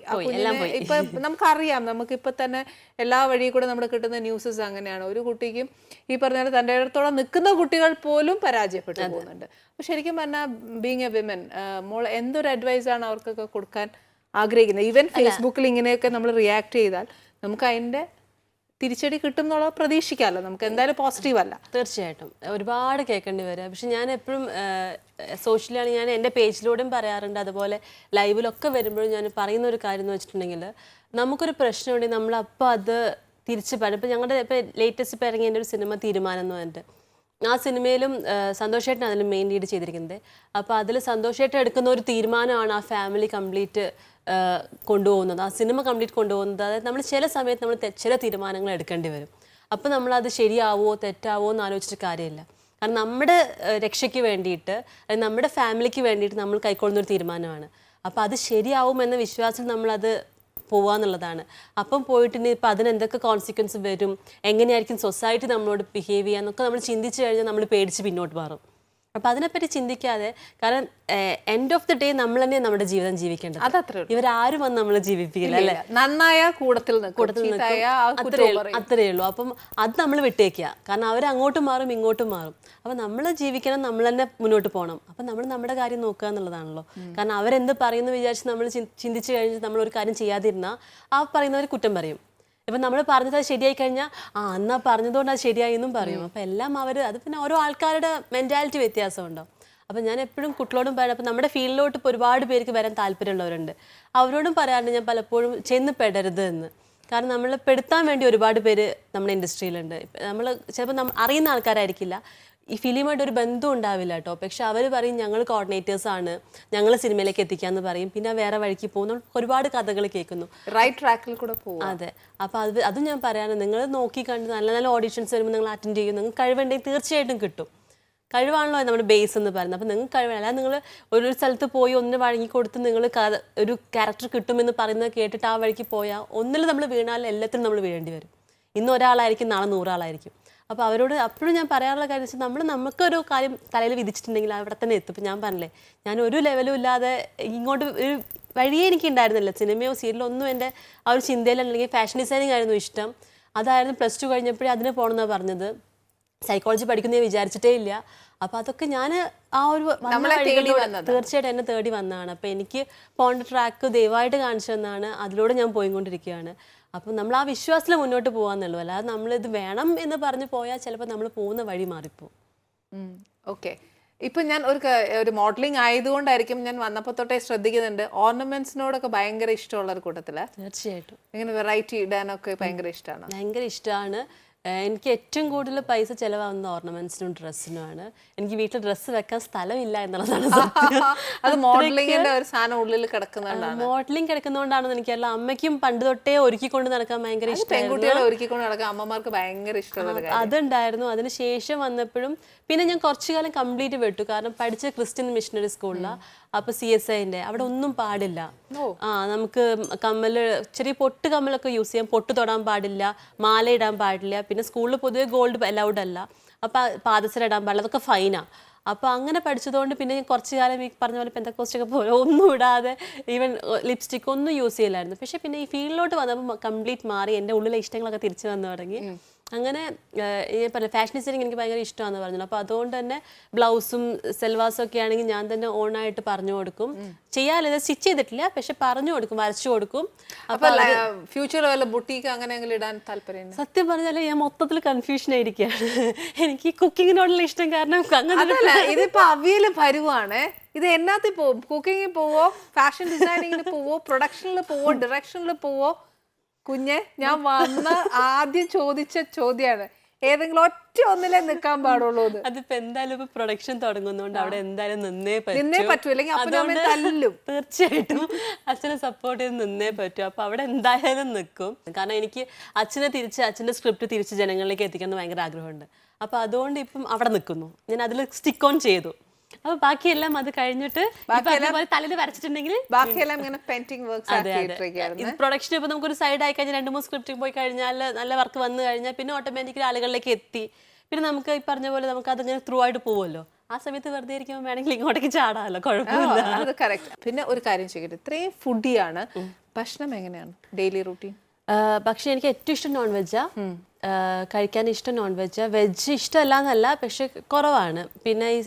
ഇപ്പൊ നമുക്കറിയാം, നമുക്കിപ്പൊ തന്നെ എല്ലാ വഴി കൂടെ നമ്മൾ കിട്ടുന്ന ന്യൂസസ് അങ്ങനെയാണ്. ഒരു കുട്ടിക്കും ഈ പറഞ്ഞ പോലെ തൻ്റെ ഇടത്തോളം നിൽക്കുന്ന കുട്ടികൾ പോലും പരാജയപ്പെട്ടു പോകുന്നുണ്ട്. അപ്പൊ ശരിക്കും പറഞ്ഞാൽ ബീങ് എ വിമൻ, മോൾ എന്തൊരു അഡ്വൈസ് ആണ് അവർക്കൊക്കെ കൊടുക്കാൻ ആഗ്രഹിക്കുന്നത്? ഈവൻ ഫേസ്ബുക്കിൽ ഇങ്ങനെയൊക്കെ നമ്മൾ റിയാക്ട് ചെയ്താൽ നമുക്ക് അതിന്റെ തിരിച്ചടി കിട്ടും എന്നുള്ളത് പ്രതീക്ഷിക്കാമല്ലോ. നമുക്ക് എന്തായാലും പോസിറ്റീവ് അല്ല. തീർച്ചയായിട്ടും ഒരുപാട് കേൾക്കേണ്ടി വരിക. പക്ഷെ ഞാൻ എപ്പോഴും സോഷ്യലാണ്, ഞാൻ എൻ്റെ പേജിലൂടെയും പറയാറുണ്ട്, അതുപോലെ ലൈവിലൊക്കെ വരുമ്പോഴും ഞാൻ പറയുന്ന ഒരു കാര്യം എന്ന് വെച്ചിട്ടുണ്ടെങ്കിൽ, നമുക്കൊരു പ്രശ്നമുണ്ടെങ്കിൽ നമ്മളപ്പോൾ അത് തിരിച്ച് പറയും. ഇപ്പം ഞങ്ങളുടെ ഇപ്പോൾ ലേറ്റസ്റ്റ് ഇപ്പോൾ ഇറങ്ങിയ എൻ്റെ ഒരു സിനിമ തീരുമാനം എന്ന് പറഞ്ഞിട്ട്, ആ സിനിമയിലും സന്തോഷേട്ടനാണ് അതിൽ മെയിൻ ലീഡ് ചെയ്തിരിക്കുന്നത്. അപ്പോൾ അതിൽ സന്തോഷേട്ടൻ എടുക്കുന്ന ഒരു തീരുമാനമാണ് ആ ഫാമിലി കംപ്ലീറ്റ് കൊണ്ടുപോകുന്നത്, ആ സിനിമ കംപ്ലീറ്റ് കൊണ്ടുപോകുന്നത്. അതായത് നമ്മൾ ചില സമയത്ത് നമ്മൾ ചില തീരുമാനങ്ങൾ എടുക്കേണ്ടി വരും. അപ്പോൾ നമ്മളത് ശരിയാവോ തെറ്റാവോ എന്ന് ആലോചിച്ചിട്ട് കാര്യമില്ല. കാരണം നമ്മുടെ രക്ഷയ്ക്ക് വേണ്ടിയിട്ട്, നമ്മുടെ ഫാമിലിക്ക് വേണ്ടിയിട്ട് നമ്മൾ കൈക്കൊള്ളുന്നൊരു തീരുമാനമാണ്. അപ്പോൾ അത് ശരിയാവും എന്ന വിശ്വാസം നമ്മളത് പോവാന്നുള്ളതാണ്. അപ്പം പോയിട്ട് ഇനി ഇപ്പം അതിനെന്തൊക്കെ കോൺസിക്വൻസ് വരും, എങ്ങനെയായിരിക്കും സൊസൈറ്റി നമ്മളോട് ബിഹേവ് ചെയ്യാന്നൊക്കെ നമ്മൾ ചിന്തിച്ച് കഴിഞ്ഞാൽ നമ്മൾ പേടിച്ച് പിന്നോട്ട് മാറും. അപ്പം അതിനെപ്പറ്റി ചിന്തിക്കാതെ, കാരണം എൻഡ് ഓഫ് ദി ഡേ നമ്മൾ തന്നെ നമ്മുടെ ജീവിതം ജീവിക്കേണ്ടത്. ഇവരാരും വന്ന് നമ്മൾ ജീവിപ്പിക്കില്ല അല്ലേ? നന്നായ കൂടത്തിൽ അത്രയേ ഉള്ളൂ. അപ്പം അത് നമ്മൾ വിട്ടേക്കുക. കാരണം അവർ അങ്ങോട്ടും മാറും ഇങ്ങോട്ടും മാറും. അപ്പം നമ്മൾ ജീവിക്കണം, നമ്മൾ തന്നെ മുന്നോട്ട് പോകണം. അപ്പം നമ്മൾ നമ്മുടെ കാര്യം നോക്കുക എന്നുള്ളതാണല്ലോ. കാരണം അവരെന്ത് പറയുന്നു വിചാരിച്ച് നമ്മൾ ചിന്തിച്ച് കഴിഞ്ഞ് നമ്മൾ ഒരു കാര്യം ചെയ്യാതിരുന്നാൽ ആ പറയുന്നവർ കുറ്റം പറയും. ഇപ്പം നമ്മൾ പറഞ്ഞത് അത് ശരിയായി കഴിഞ്ഞാൽ എന്നാ പറഞ്ഞതുകൊണ്ട് അത് ശരിയായി എന്നും പറയും. അപ്പം എല്ലാം അത് പിന്നെ ഓരോ ആൾക്കാരുടെ മെൻറ്റാലിറ്റി വ്യത്യാസമുണ്ടാവും. അപ്പം ഞാൻ എപ്പോഴും കുട്ടികളോടും പറയാം, അപ്പം നമ്മുടെ ഫീൽഡിലോട്ട് ഇപ്പോൾ ഒരുപാട് പേർക്ക് വരാൻ താല്പര്യമുള്ളവരുണ്ട്, അവരോടും പറയാറുണ്ട് ഞാൻ പലപ്പോഴും ചെന്ന് പെടരുത് എന്ന്. കാരണം നമ്മൾ പെടുത്താൻ വേണ്ടി ഒരുപാട് പേര് നമ്മുടെ ഇൻഡസ്ട്രിയിലുണ്ട്. നമ്മൾ ചിലപ്പോൾ അറിയുന്ന ആൾക്കാരായിരിക്കില്ല, ഈ ഫിലിമായിട്ട് ഒരു ബന്ധം ഉണ്ടാവില്ല കേട്ടോ. പക്ഷെ അവർ പറയും ഞങ്ങൾ കോർഡിനേറ്റേഴ്സാണ്, ഞങ്ങൾ സിനിമയിലേക്ക് എത്തിക്കാമെന്ന് പറയും. പിന്നെ വേറെ വഴിക്ക് പോകുന്ന ഒരുപാട് കഥകൾ കേൾക്കുന്നു, റൈറ്റ് ട്രാക്കിൽ കൂടെ പോകും. അതെ. അപ്പോൾ അതും ഞാൻ പറയാറ്, നിങ്ങൾ നോക്കി കണ്ട് നല്ല നല്ല ഓഡിഷൻസ് വരുമ്പോൾ നിങ്ങൾ അറ്റൻഡ് ചെയ്യും. നിങ്ങൾക്ക് കഴിവുണ്ടെങ്കിൽ തീർച്ചയായിട്ടും കിട്ടും. കഴിവാണല്ലോ നമ്മുടെ ബേസ് എന്ന് പറയുന്നത്. അപ്പോൾ നിങ്ങൾക്ക് കഴിവില്ല, അല്ലാതെ നിങ്ങൾ ഒരു സ്ഥലത്ത് പോയി ഒന്നിന് വഴങ്ങിക്കൊടുത്ത് നിങ്ങൾ ഒരു ക്യാരക്ടർ കിട്ടുമെന്ന് പറയുന്നത് കേട്ടിട്ട് ആ വഴിക്ക് പോയാൽ ഒന്നിൽ നമ്മൾ വീണാൽ എല്ലാത്തിനും നമ്മൾ വീഴേണ്ടി വരും. ഇന്ന് ഒരാളായിരിക്കും, നാളെ 100 ആളായിരിക്കും. അപ്പോൾ അവരോട് അപ്പോഴും ഞാൻ പറയാറുള്ള കാര്യം വെച്ചാൽ, നമുക്കൊരു കാര്യം തലയിൽ വിധിച്ചിട്ടുണ്ടെങ്കിൽ അവിടെ തന്നെ എത്തും. ഇപ്പം ഞാൻ പറഞ്ഞില്ലേ, ഞാൻ ഒരു ലെവലും ഇല്ലാതെ ഇങ്ങോട്ട് ഒരു വഴിയേ എനിക്ക് ഉണ്ടായിരുന്നില്ല. സിനിമയോ സീരിയലോ ഒന്നും എൻ്റെ ആ ഒരു ചിന്തയിലല്ലെങ്കിൽ ഫാഷൻ ഡിസൈനിങ് ആയിരുന്നു ഇഷ്ടം. അതായിരുന്നു +2 കഴിഞ്ഞപ്പോഴേ അതിന് പോകണമെന്നാണ് പറഞ്ഞത്. സൈക്കോളജി പഠിക്കുന്നേ വിചാരിച്ചിട്ടേ ഇല്ല. അപ്പോൾ അതൊക്കെ ഞാൻ ആ ഒരു തീർച്ചയായിട്ടും എന്നെ തേടി വന്നതാണ്. അപ്പോൾ എനിക്ക് പോകേണ്ട ട്രാക്ക് ദയവായിട്ട് കാണിച്ചു തന്നാണ്, അതിലൂടെ ഞാൻ പോയിക്കൊണ്ടിരിക്കുകയാണ്. അപ്പം നമ്മൾ ആ വിശ്വാസത്തിൽ മുന്നോട്ട് പോകാന്നുള്ളൂ. അല്ലാതെ നമ്മളിത് വേണം എന്ന് പറഞ്ഞ് പോയാൽ ചിലപ്പോൾ നമ്മൾ പോകുന്ന വഴി മാറിപ്പോവും. ഓക്കെ, ഇപ്പൊ ഞാൻ ഒരു മോഡലിംഗ് ആയതുകൊണ്ടായിരിക്കും ഞാൻ വന്നപ്പോ തൊട്ടേ ശ്രദ്ധിക്കുന്നുണ്ട്, ഓർണമെന്റ്സിനോടൊക്കെ ഭയങ്കര ഇഷ്ടമുള്ള ഒരു കൂട്ടത്തില്. തീർച്ചയായിട്ടും ഇങ്ങനെ വെറൈറ്റി ഇടാനൊക്കെ ഭയങ്കര ഇഷ്ടമാണ്. ഭയങ്കര ഇഷ്ടമാണ്. എനിക്ക് ഏറ്റവും കൂടുതൽ പൈസ ചിലവാകുന്ന ഓർണമെന്റ്സിനും ഡ്രസ്സിനുമാണ്. എനിക്ക് വീട്ടിൽ ഡ്രസ്സ് വെക്കാൻ സ്ഥലമില്ല എന്നുള്ളതാണ് സത്യം. അത് മോഡലിംഗിന്റെ ഒരു സാധനം ഉള്ളിൽ കിടക്കുന്നുണ്ടാണ്. മോഡലിംഗ് കിടക്കുന്നതുകൊണ്ടാണെന്ന് എനിക്കല്ല, അമ്മയ്ക്കും പണ്ട് തൊട്ടേ ഒരുക്കിക്കൊണ്ട് നടക്കാൻ ഭയങ്കര പെൺകുട്ടികളെ ഒരുക്കിക്കൊണ്ട് നടക്കാൻ അമ്മമാർക്ക് ഭയങ്കര ഇഷ്ടമുള്ള കാര്യം. അതുണ്ടായിരുന്നു. അതിനുശേഷം വന്നപ്പോഴും പിന്നെ ഞാൻ കുറച്ചു കാലം കംപ്ലീറ്റ് വിട്ടു. കാരണം പഠിച്ച ക്രിസ്ത്യൻ മിഷണറി സ്കൂളിലാണ്. അപ്പൊ CSIന്റെ അവിടെ ഒന്നും പാടില്ല. നമുക്ക് കമ്മല്, ചെറിയ പൊട്ട് കമ്മലൊക്കെ യൂസ് ചെയ്യാം, പൊട്ട് തൊടാൻ പാടില്ല, മാല ഇടാൻ പാടില്ല. പിന്നെ സ്കൂളിൽ പൊതുവെ ഗോൾഡ് അലൗഡ് അല്ല. അപ്പൊ പാദസരം ഇടാൻ പാടില്ല, അതൊക്കെ ഫൈനാ. അപ്പൊ അങ്ങനെ പഠിച്ചതുകൊണ്ട് പിന്നെ ഞാൻ കുറച്ചു കാലം ഈ പറഞ്ഞ പോലെ പെന്തക്കോസ്റ്റൊക്കെ പോലെ ഒന്നും ഇടാതെ, ഈവൻ ലിപ്സ്റ്റിക് ഒന്നും യൂസ് ചെയ്യില്ലായിരുന്നു. പക്ഷെ പിന്നെ ഈ ഫീൽഡിലോട്ട് വന്നപ്പോൾ കംപ്ലീറ്റ് മാറി, എൻ്റെ ഉള്ളിലെ ഇഷ്ടങ്ങളൊക്കെ തിരിച്ചു വന്നു തുടങ്ങി. അങ്ങനെ ഞാൻ പറഞ്ഞ ഫാഷൻ ഡിസൈനിങ് എനിക്ക് ഭയങ്കര ഇഷ്ടമാണെന്ന് പറഞ്ഞു. അപ്പോൾ അതുകൊണ്ട് തന്നെ ബ്ലൗസും സെൽവാസും ഒക്കെ ആണെങ്കിൽ ഞാൻ തന്നെ ഓണായിട്ട് പറഞ്ഞു കൊടുക്കും. ചെയ്യാതെ സ്റ്റിച്ച് ചെയ്തിട്ടില്ല, പക്ഷെ പറഞ്ഞു കൊടുക്കും, വരച്ചു കൊടുക്കും. അപ്പൊ ഫ്യൂച്ചർ വല്ല ബുട്ടീക്ക് അങ്ങനെ ഇടാൻ താല്പര്യം? സത്യം പറഞ്ഞാൽ ഞാൻ മൊത്തത്തിൽ കൺഫ്യൂഷൻ ആയിരിക്കുകയാണ്. എനിക്ക് കുക്കിങ്ങിനോടുള്ള ഇഷ്ടം കാരണം അതല്ല, ഇതിപ്പോ അവിയല് പരുവാണ്. ഇത് എന്നാത്തിൽ പോവും? കുക്കിങ്ങിൽ പോവോ, ഫാഷൻ ഡിസൈനിങ്ങിന് പോവോ, പ്രൊഡക്ഷനിൽ പോവോ, ഡയറക്ഷനിൽ പോവോ? കുഞ്ഞെ, ഞാൻ വന്ന് ആദ്യം ചോദിച്ച ചോദ്യമാണ്, ഏതെങ്കിലും ഒറ്റ ഒന്നിലേ നിൽക്കാൻ പാടുള്ളൂ. അതിപ്പോ എന്തായാലും ഇപ്പൊ പ്രൊഡക്ഷൻ തുടങ്ങുന്നോണ്ട് അവിടെ എന്തായാലും നിന്നേ പറ്റൂ, അല്ലെങ്കിൽ അപ്പനും തല്ലും. തീർച്ചയായിട്ടും അച്ഛനെ സപ്പോർട്ട് ചെയ്ത് നിന്നേ പറ്റൂ. അപ്പൊ അവിടെ എന്തായാലും നിൽക്കും. കാരണം എനിക്ക് അച്ഛന്റെ സ്ക്രിപ്റ്റ് തിരിച്ച് ജനങ്ങളിലേക്ക് എത്തിക്കാൻ ഭയങ്കര ആഗ്രഹമുണ്ട്. അപ്പൊ അതുകൊണ്ട് ഇപ്പം അവിടെ നിൽക്കുന്നു, ഞാൻ അതിൽ സ്റ്റിക്ക് ഓൺ ചെയ്തു. അപ്പൊ ബാക്കിയെല്ലാം അത് കഴിഞ്ഞിട്ട് തലയിൽ വരച്ചിട്ടുണ്ടെങ്കിൽ ബാക്കിയെല്ലാം ഇങ്ങനെ പെയിന്റിംഗ് വർക്ക്സ്. പ്രൊഡക്ഷൻ ഇപ്പൊ നമുക്കൊരു സൈഡ് ആയി കഴിഞ്ഞാൽ 2-3 സ്ക്രിപ്റ്റ് പോയി കഴിഞ്ഞാൽ, നല്ല വർക്ക് വന്നു കഴിഞ്ഞാൽ പിന്നെ ഓട്ടോമാറ്റിക്കലി ആളുകളിലേക്ക് എത്തി. പിന്നെ നമുക്ക് ഈ പറഞ്ഞ പോലെ നമുക്ക് അതിങ്ങനെ ത്രൂ ആയിട്ട് പോവുമല്ലോ. ആ സമയത്ത് വെറുതെ ഇരിക്കുമ്പോൾ വേണമെങ്കിൽ ഇങ്ങോട്ടേക്ക് ചാടാമല്ലോ, കുഴപ്പമില്ല. അത് കറക്റ്റ്. പിന്നെ ഒരു കാര്യം ചെയ്യട്ടെ, ഇത്രയും ഫുഡിയാണ്, ഭക്ഷണം എങ്ങനെയാണ് ഡെയിലി റൂട്ടീൻ? പക്ഷെ എനിക്ക് ഏറ്റവും ഇഷ്ടം നോൺ വെജാ. കഴിക്കാൻ ഇഷ്ടം നോൺ വെജാ. വെജ് ഇഷ്ടമല്ല എന്നല്ല, പക്ഷെ കുറവാണ്. പിന്നെ ഈ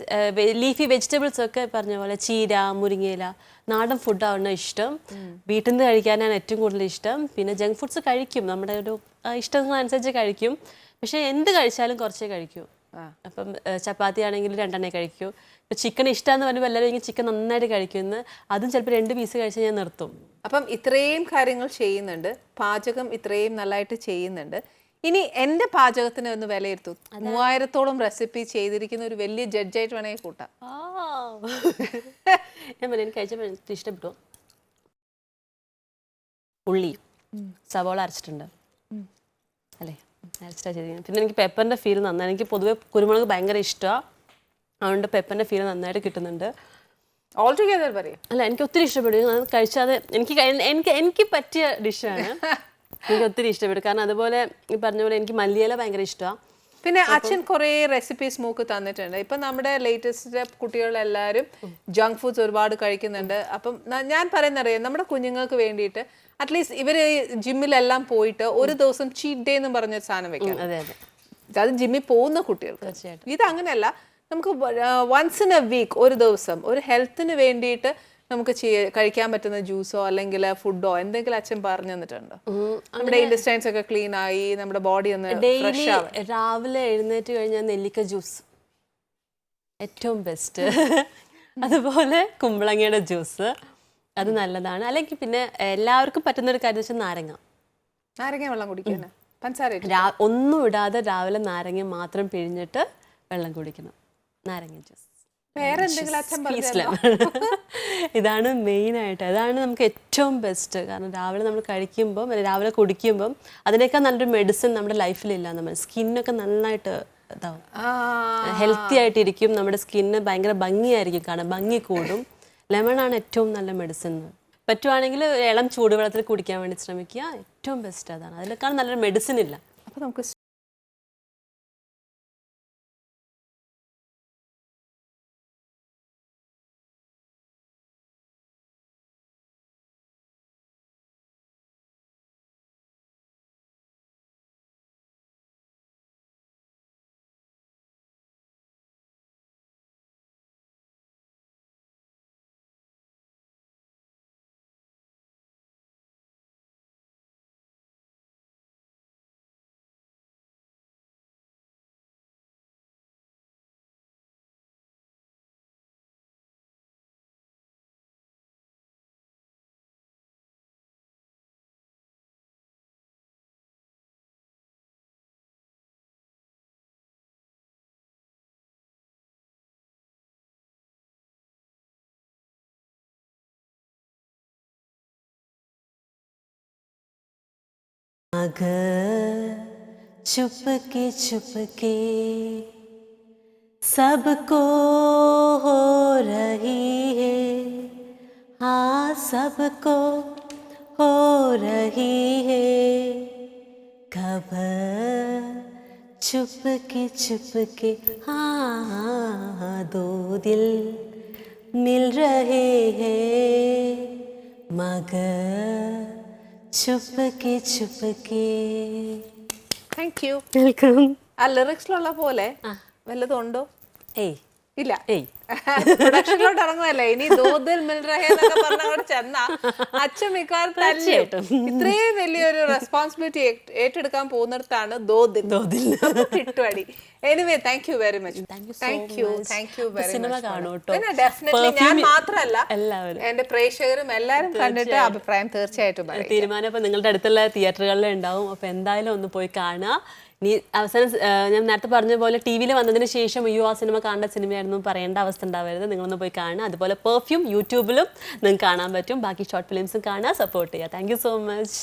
ലീഫി വെജിറ്റബിൾസ് ഒക്കെ പറഞ്ഞ പോലെ ചീര, മുരിങ്ങയില, നാടൻ ഫുഡാണ് ഇഷ്ടം. വീട്ടിൽ നിന്ന് കഴിക്കാനാണ് ഏറ്റവും കൂടുതൽ ഇഷ്ടം. പിന്നെ ജങ്ക് ഫുഡ്സ് കഴിക്കും, നമ്മുടെ ഒരു ഇഷ്ടങ്ങളനുസരിച്ച് കഴിക്കും. പക്ഷെ എന്ത് കഴിച്ചാലും കുറച്ചേ കഴിക്കൂ. അപ്പം ചപ്പാത്തി ആണെങ്കിൽ 2 കഴിക്കൂ. ഇപ്പം ചിക്കൻ ഇഷ്ടമെന്ന് പറയുമ്പോൾ എല്ലാവരും ചിക്കൻ നന്നായിട്ട് കഴിക്കുമെന്ന്, അതും ചിലപ്പോൾ 2 പീസ് കഴിച്ചാൽ ഞാൻ നിർത്തും. അപ്പം ഇത്രയും കാര്യങ്ങൾ ചെയ്യുന്നുണ്ട്, പാചകം ഇത്രയും നല്ലതായിട്ട് ചെയ്യുന്നുണ്ട്. ഇനി എൻ്റെ പാചകത്തിന് ഒന്ന് വിലയിരുത്തും. 3000-ഓളം റെസിപ്പി ചെയ്തിരിക്കുന്ന ഒരു വലിയ ജഡ്ജായിട്ട് വേണമെങ്കിൽ കൂട്ടാം. ഞാൻ പറയാം, എനിക്ക് കഴിച്ചപ്പോൾ ഇഷ്ടപ്പെട്ടു. ഉള്ളി, സവോള അരച്ചിട്ടുണ്ട് അല്ലേ, അരച്ചിട്ടാണ് ചെയ്തിരിക്കുന്നത്. പിന്നെ എനിക്ക് പെപ്പറിൻ്റെ ഫീൽ നന്നായി, എനിക്ക് പൊതുവെ കുരുമുളക് ഭയങ്കര ഇഷ്ടമാണ്. അതുകൊണ്ട് പെപ്പറിൻ്റെ ഫീൽ നന്നായിട്ട് കിട്ടുന്നുണ്ട്. ഓൾ ടുഗെദർ പറയും. അല്ല, എനിക്ക് ഒത്തിരി ഇഷ്ടപ്പെട്ടു. അത് കഴിച്ചാൽ എനിക്ക് പറ്റിയ ഡിഷാണ്. എനിക്ക് ഒത്തിരി ഇഷ്ടപ്പെട്ടു. കാരണം അതുപോലെ ഈ പറഞ്ഞ പോലെ എനിക്ക് മല്ലിയില ഭയങ്കര ഇഷ്ടമാണ്. പിന്നെ അച്ഛൻ കുറേ റെസിപ്പീസ് മൂക്ക് തന്നിട്ടുണ്ട്. ഇപ്പം നമ്മുടെ ലേറ്റസ്റ്റ് കുട്ടികളെല്ലാവരും ജങ്ക് ഫുഡ്സ് ഒരുപാട് കഴിക്കുന്നുണ്ട്. അപ്പം ഞാൻ പറയുന്നറിയാം, നമ്മുടെ കുഞ്ഞുങ്ങൾക്ക് വേണ്ടിയിട്ട് അറ്റ്ലീസ്റ്റ് ഇവർ ജിമ്മിലെല്ലാം പോയിട്ട് ഒരു ദിവസം ചീറ്റ് ഡേ എന്ന് പറഞ്ഞൊരു സാധനം വെക്കാം. അത് ജിമ്മിൽ പോകുന്ന കുട്ടികൾക്ക്. ഇത് അങ്ങനെയല്ല, നമുക്ക് വൺസ് ഇൻ എ വീക്ക് ഒരു ദിവസം ഒരു ഹെൽത്തിന് വേണ്ടിയിട്ട് നമുക്ക് കഴിക്കാൻ പറ്റുന്ന ജ്യൂസോ അല്ലെങ്കിൽ ഫുഡോ എന്തെങ്കിലും അച്ഛൻ പറഞ്ഞു തന്നിട്ടുണ്ടോ? നമ്മുടെ ഇൻറ്റസ്റ്റൈൻസ് ഒക്കെ ക്ലീൻ ആയി നമ്മുടെ ബോഡി ഒന്ന് ഡെയിലി രാവിലെ എഴുന്നേറ്റ് കഴിഞ്ഞാൽ നെല്ലിക്ക ജ്യൂസ് ഏറ്റവും ബെസ്റ്റ്. അതുപോലെ കുമ്പളങ്ങയുടെ ജ്യൂസ്, അത് നല്ലതാണ്. അല്ലെങ്കിൽ പിന്നെ എല്ലാവർക്കും പറ്റുന്ന ഒരു കാര്യം വെച്ചാൽ നാരങ്ങ വെള്ളം കുടിക്കാൻ, പഞ്ചസാര ഒന്നും ഇടാതെ രാവിലെ നാരങ്ങ മാത്രം പിഴിഞ്ഞിട്ട് വെള്ളം കുടിക്കണം, നാരങ്ങ ജ്യൂസ്. വേറെ എന്തെങ്കിലും അച്ഛൻ ഇതാണ് മെയിനായിട്ട്, അതാണ് നമുക്ക് ഏറ്റവും ബെസ്റ്റ്. കാരണം രാവിലെ നമ്മൾ കഴിക്കുമ്പം, രാവിലെ കുടിക്കുമ്പം അതിനേക്കാൾ നല്ലൊരു മെഡിസിൻ നമ്മുടെ ലൈഫിലില്ല. നമ്മൾ സ്കിന്നൊക്കെ നന്നായിട്ട് ഇതാവും, ഹെൽത്തി ആയിട്ടിരിക്കും, നമ്മുടെ സ്കിന്ന് ഭയങ്കര ഭംഗിയായിരിക്കും, കാണാൻ ഭംഗി കൂടും. ലെമണാണ് ഏറ്റവും നല്ല മെഡിസിൻ. പറ്റുവാണെങ്കിൽ ഇളം ചൂടുവെള്ളത്തിൽ കുടിക്കാൻ വേണ്ടി ശ്രമിക്കുക, ഏറ്റവും ബെസ്റ്റ് അതാണ്. അതിനേക്കാൾ നല്ലൊരു മെഡിസിൻ ഇല്ല. അപ്പോൾ നമുക്ക് मगर चुपके चुपके सबको हो रही है, हाँ सबको हो रही है खबर, चुपके चुपके हाँ दो दिल मिल रहे हैं मगर ചുപ്പക്കെ ചുപ്പക്കെ. Thank you. വെൽക്കം. ആ ലിറിക്സിലുള്ള പോലെ വല്ലതും ഉണ്ടോ? ഏയ് ഇല്ല. ഏയ് പ്രൊഡക്ഷനിലോട്ട് ഇറങ്ങുമല്ലേ ഇനി ദോദിൽ മിൽ റഹേ എന്നൊക്കെ പറഞ്ഞങ്ങോട്ട് ചെന്നാ അച്ഛൻ മിക്കവാറും തല്ലും. ഇത്രയും വലിയൊരു റെസ്പോൺസിബിലിറ്റി ഏറ്റെടുക്കാൻ പോകുന്നിടത്താണ് ദോദിൽ കിട്ടുവടി. Anyway thank you very much. Thank you very much. പിന്നെ ഡെഫിനറ്റ്ലി ഞാൻ മാത്രമല്ല എന്റെ പ്രേക്ഷകരും എല്ലാവരും കണ്ടിട്ട് അഭിപ്രായം തീർച്ചയായിട്ടും പറയും. തീരുമാനം ഇപ്പൊ നിങ്ങളുടെ അടുത്തുള്ള തിയേറ്ററുകളിൽ ഉണ്ടാവും. അപ്പൊ എന്തായാലും ഒന്ന് പോയി കാണുക. നീ അവസാനം ഞാൻ നേരത്തെ പറഞ്ഞ പോലെ ടി വിയിൽ വന്നതിന് ശേഷം അയ്യോ ആ സിനിമ കാണേണ്ട സിനിമയായിരുന്നു പറയേണ്ട അവസ്ഥ ഉണ്ടാവരുത്. നിങ്ങളൊന്ന് പോയി കാണുക. അതുപോലെ പെർഫ്യൂം യൂട്യൂബിലും നിങ്ങൾക്ക് കാണാൻ പറ്റും. ബാക്കി ഷോർട്ട് ഫിലിംസും കാണുക, സപ്പോർട്ട് ചെയ്യുക. Thank you so much.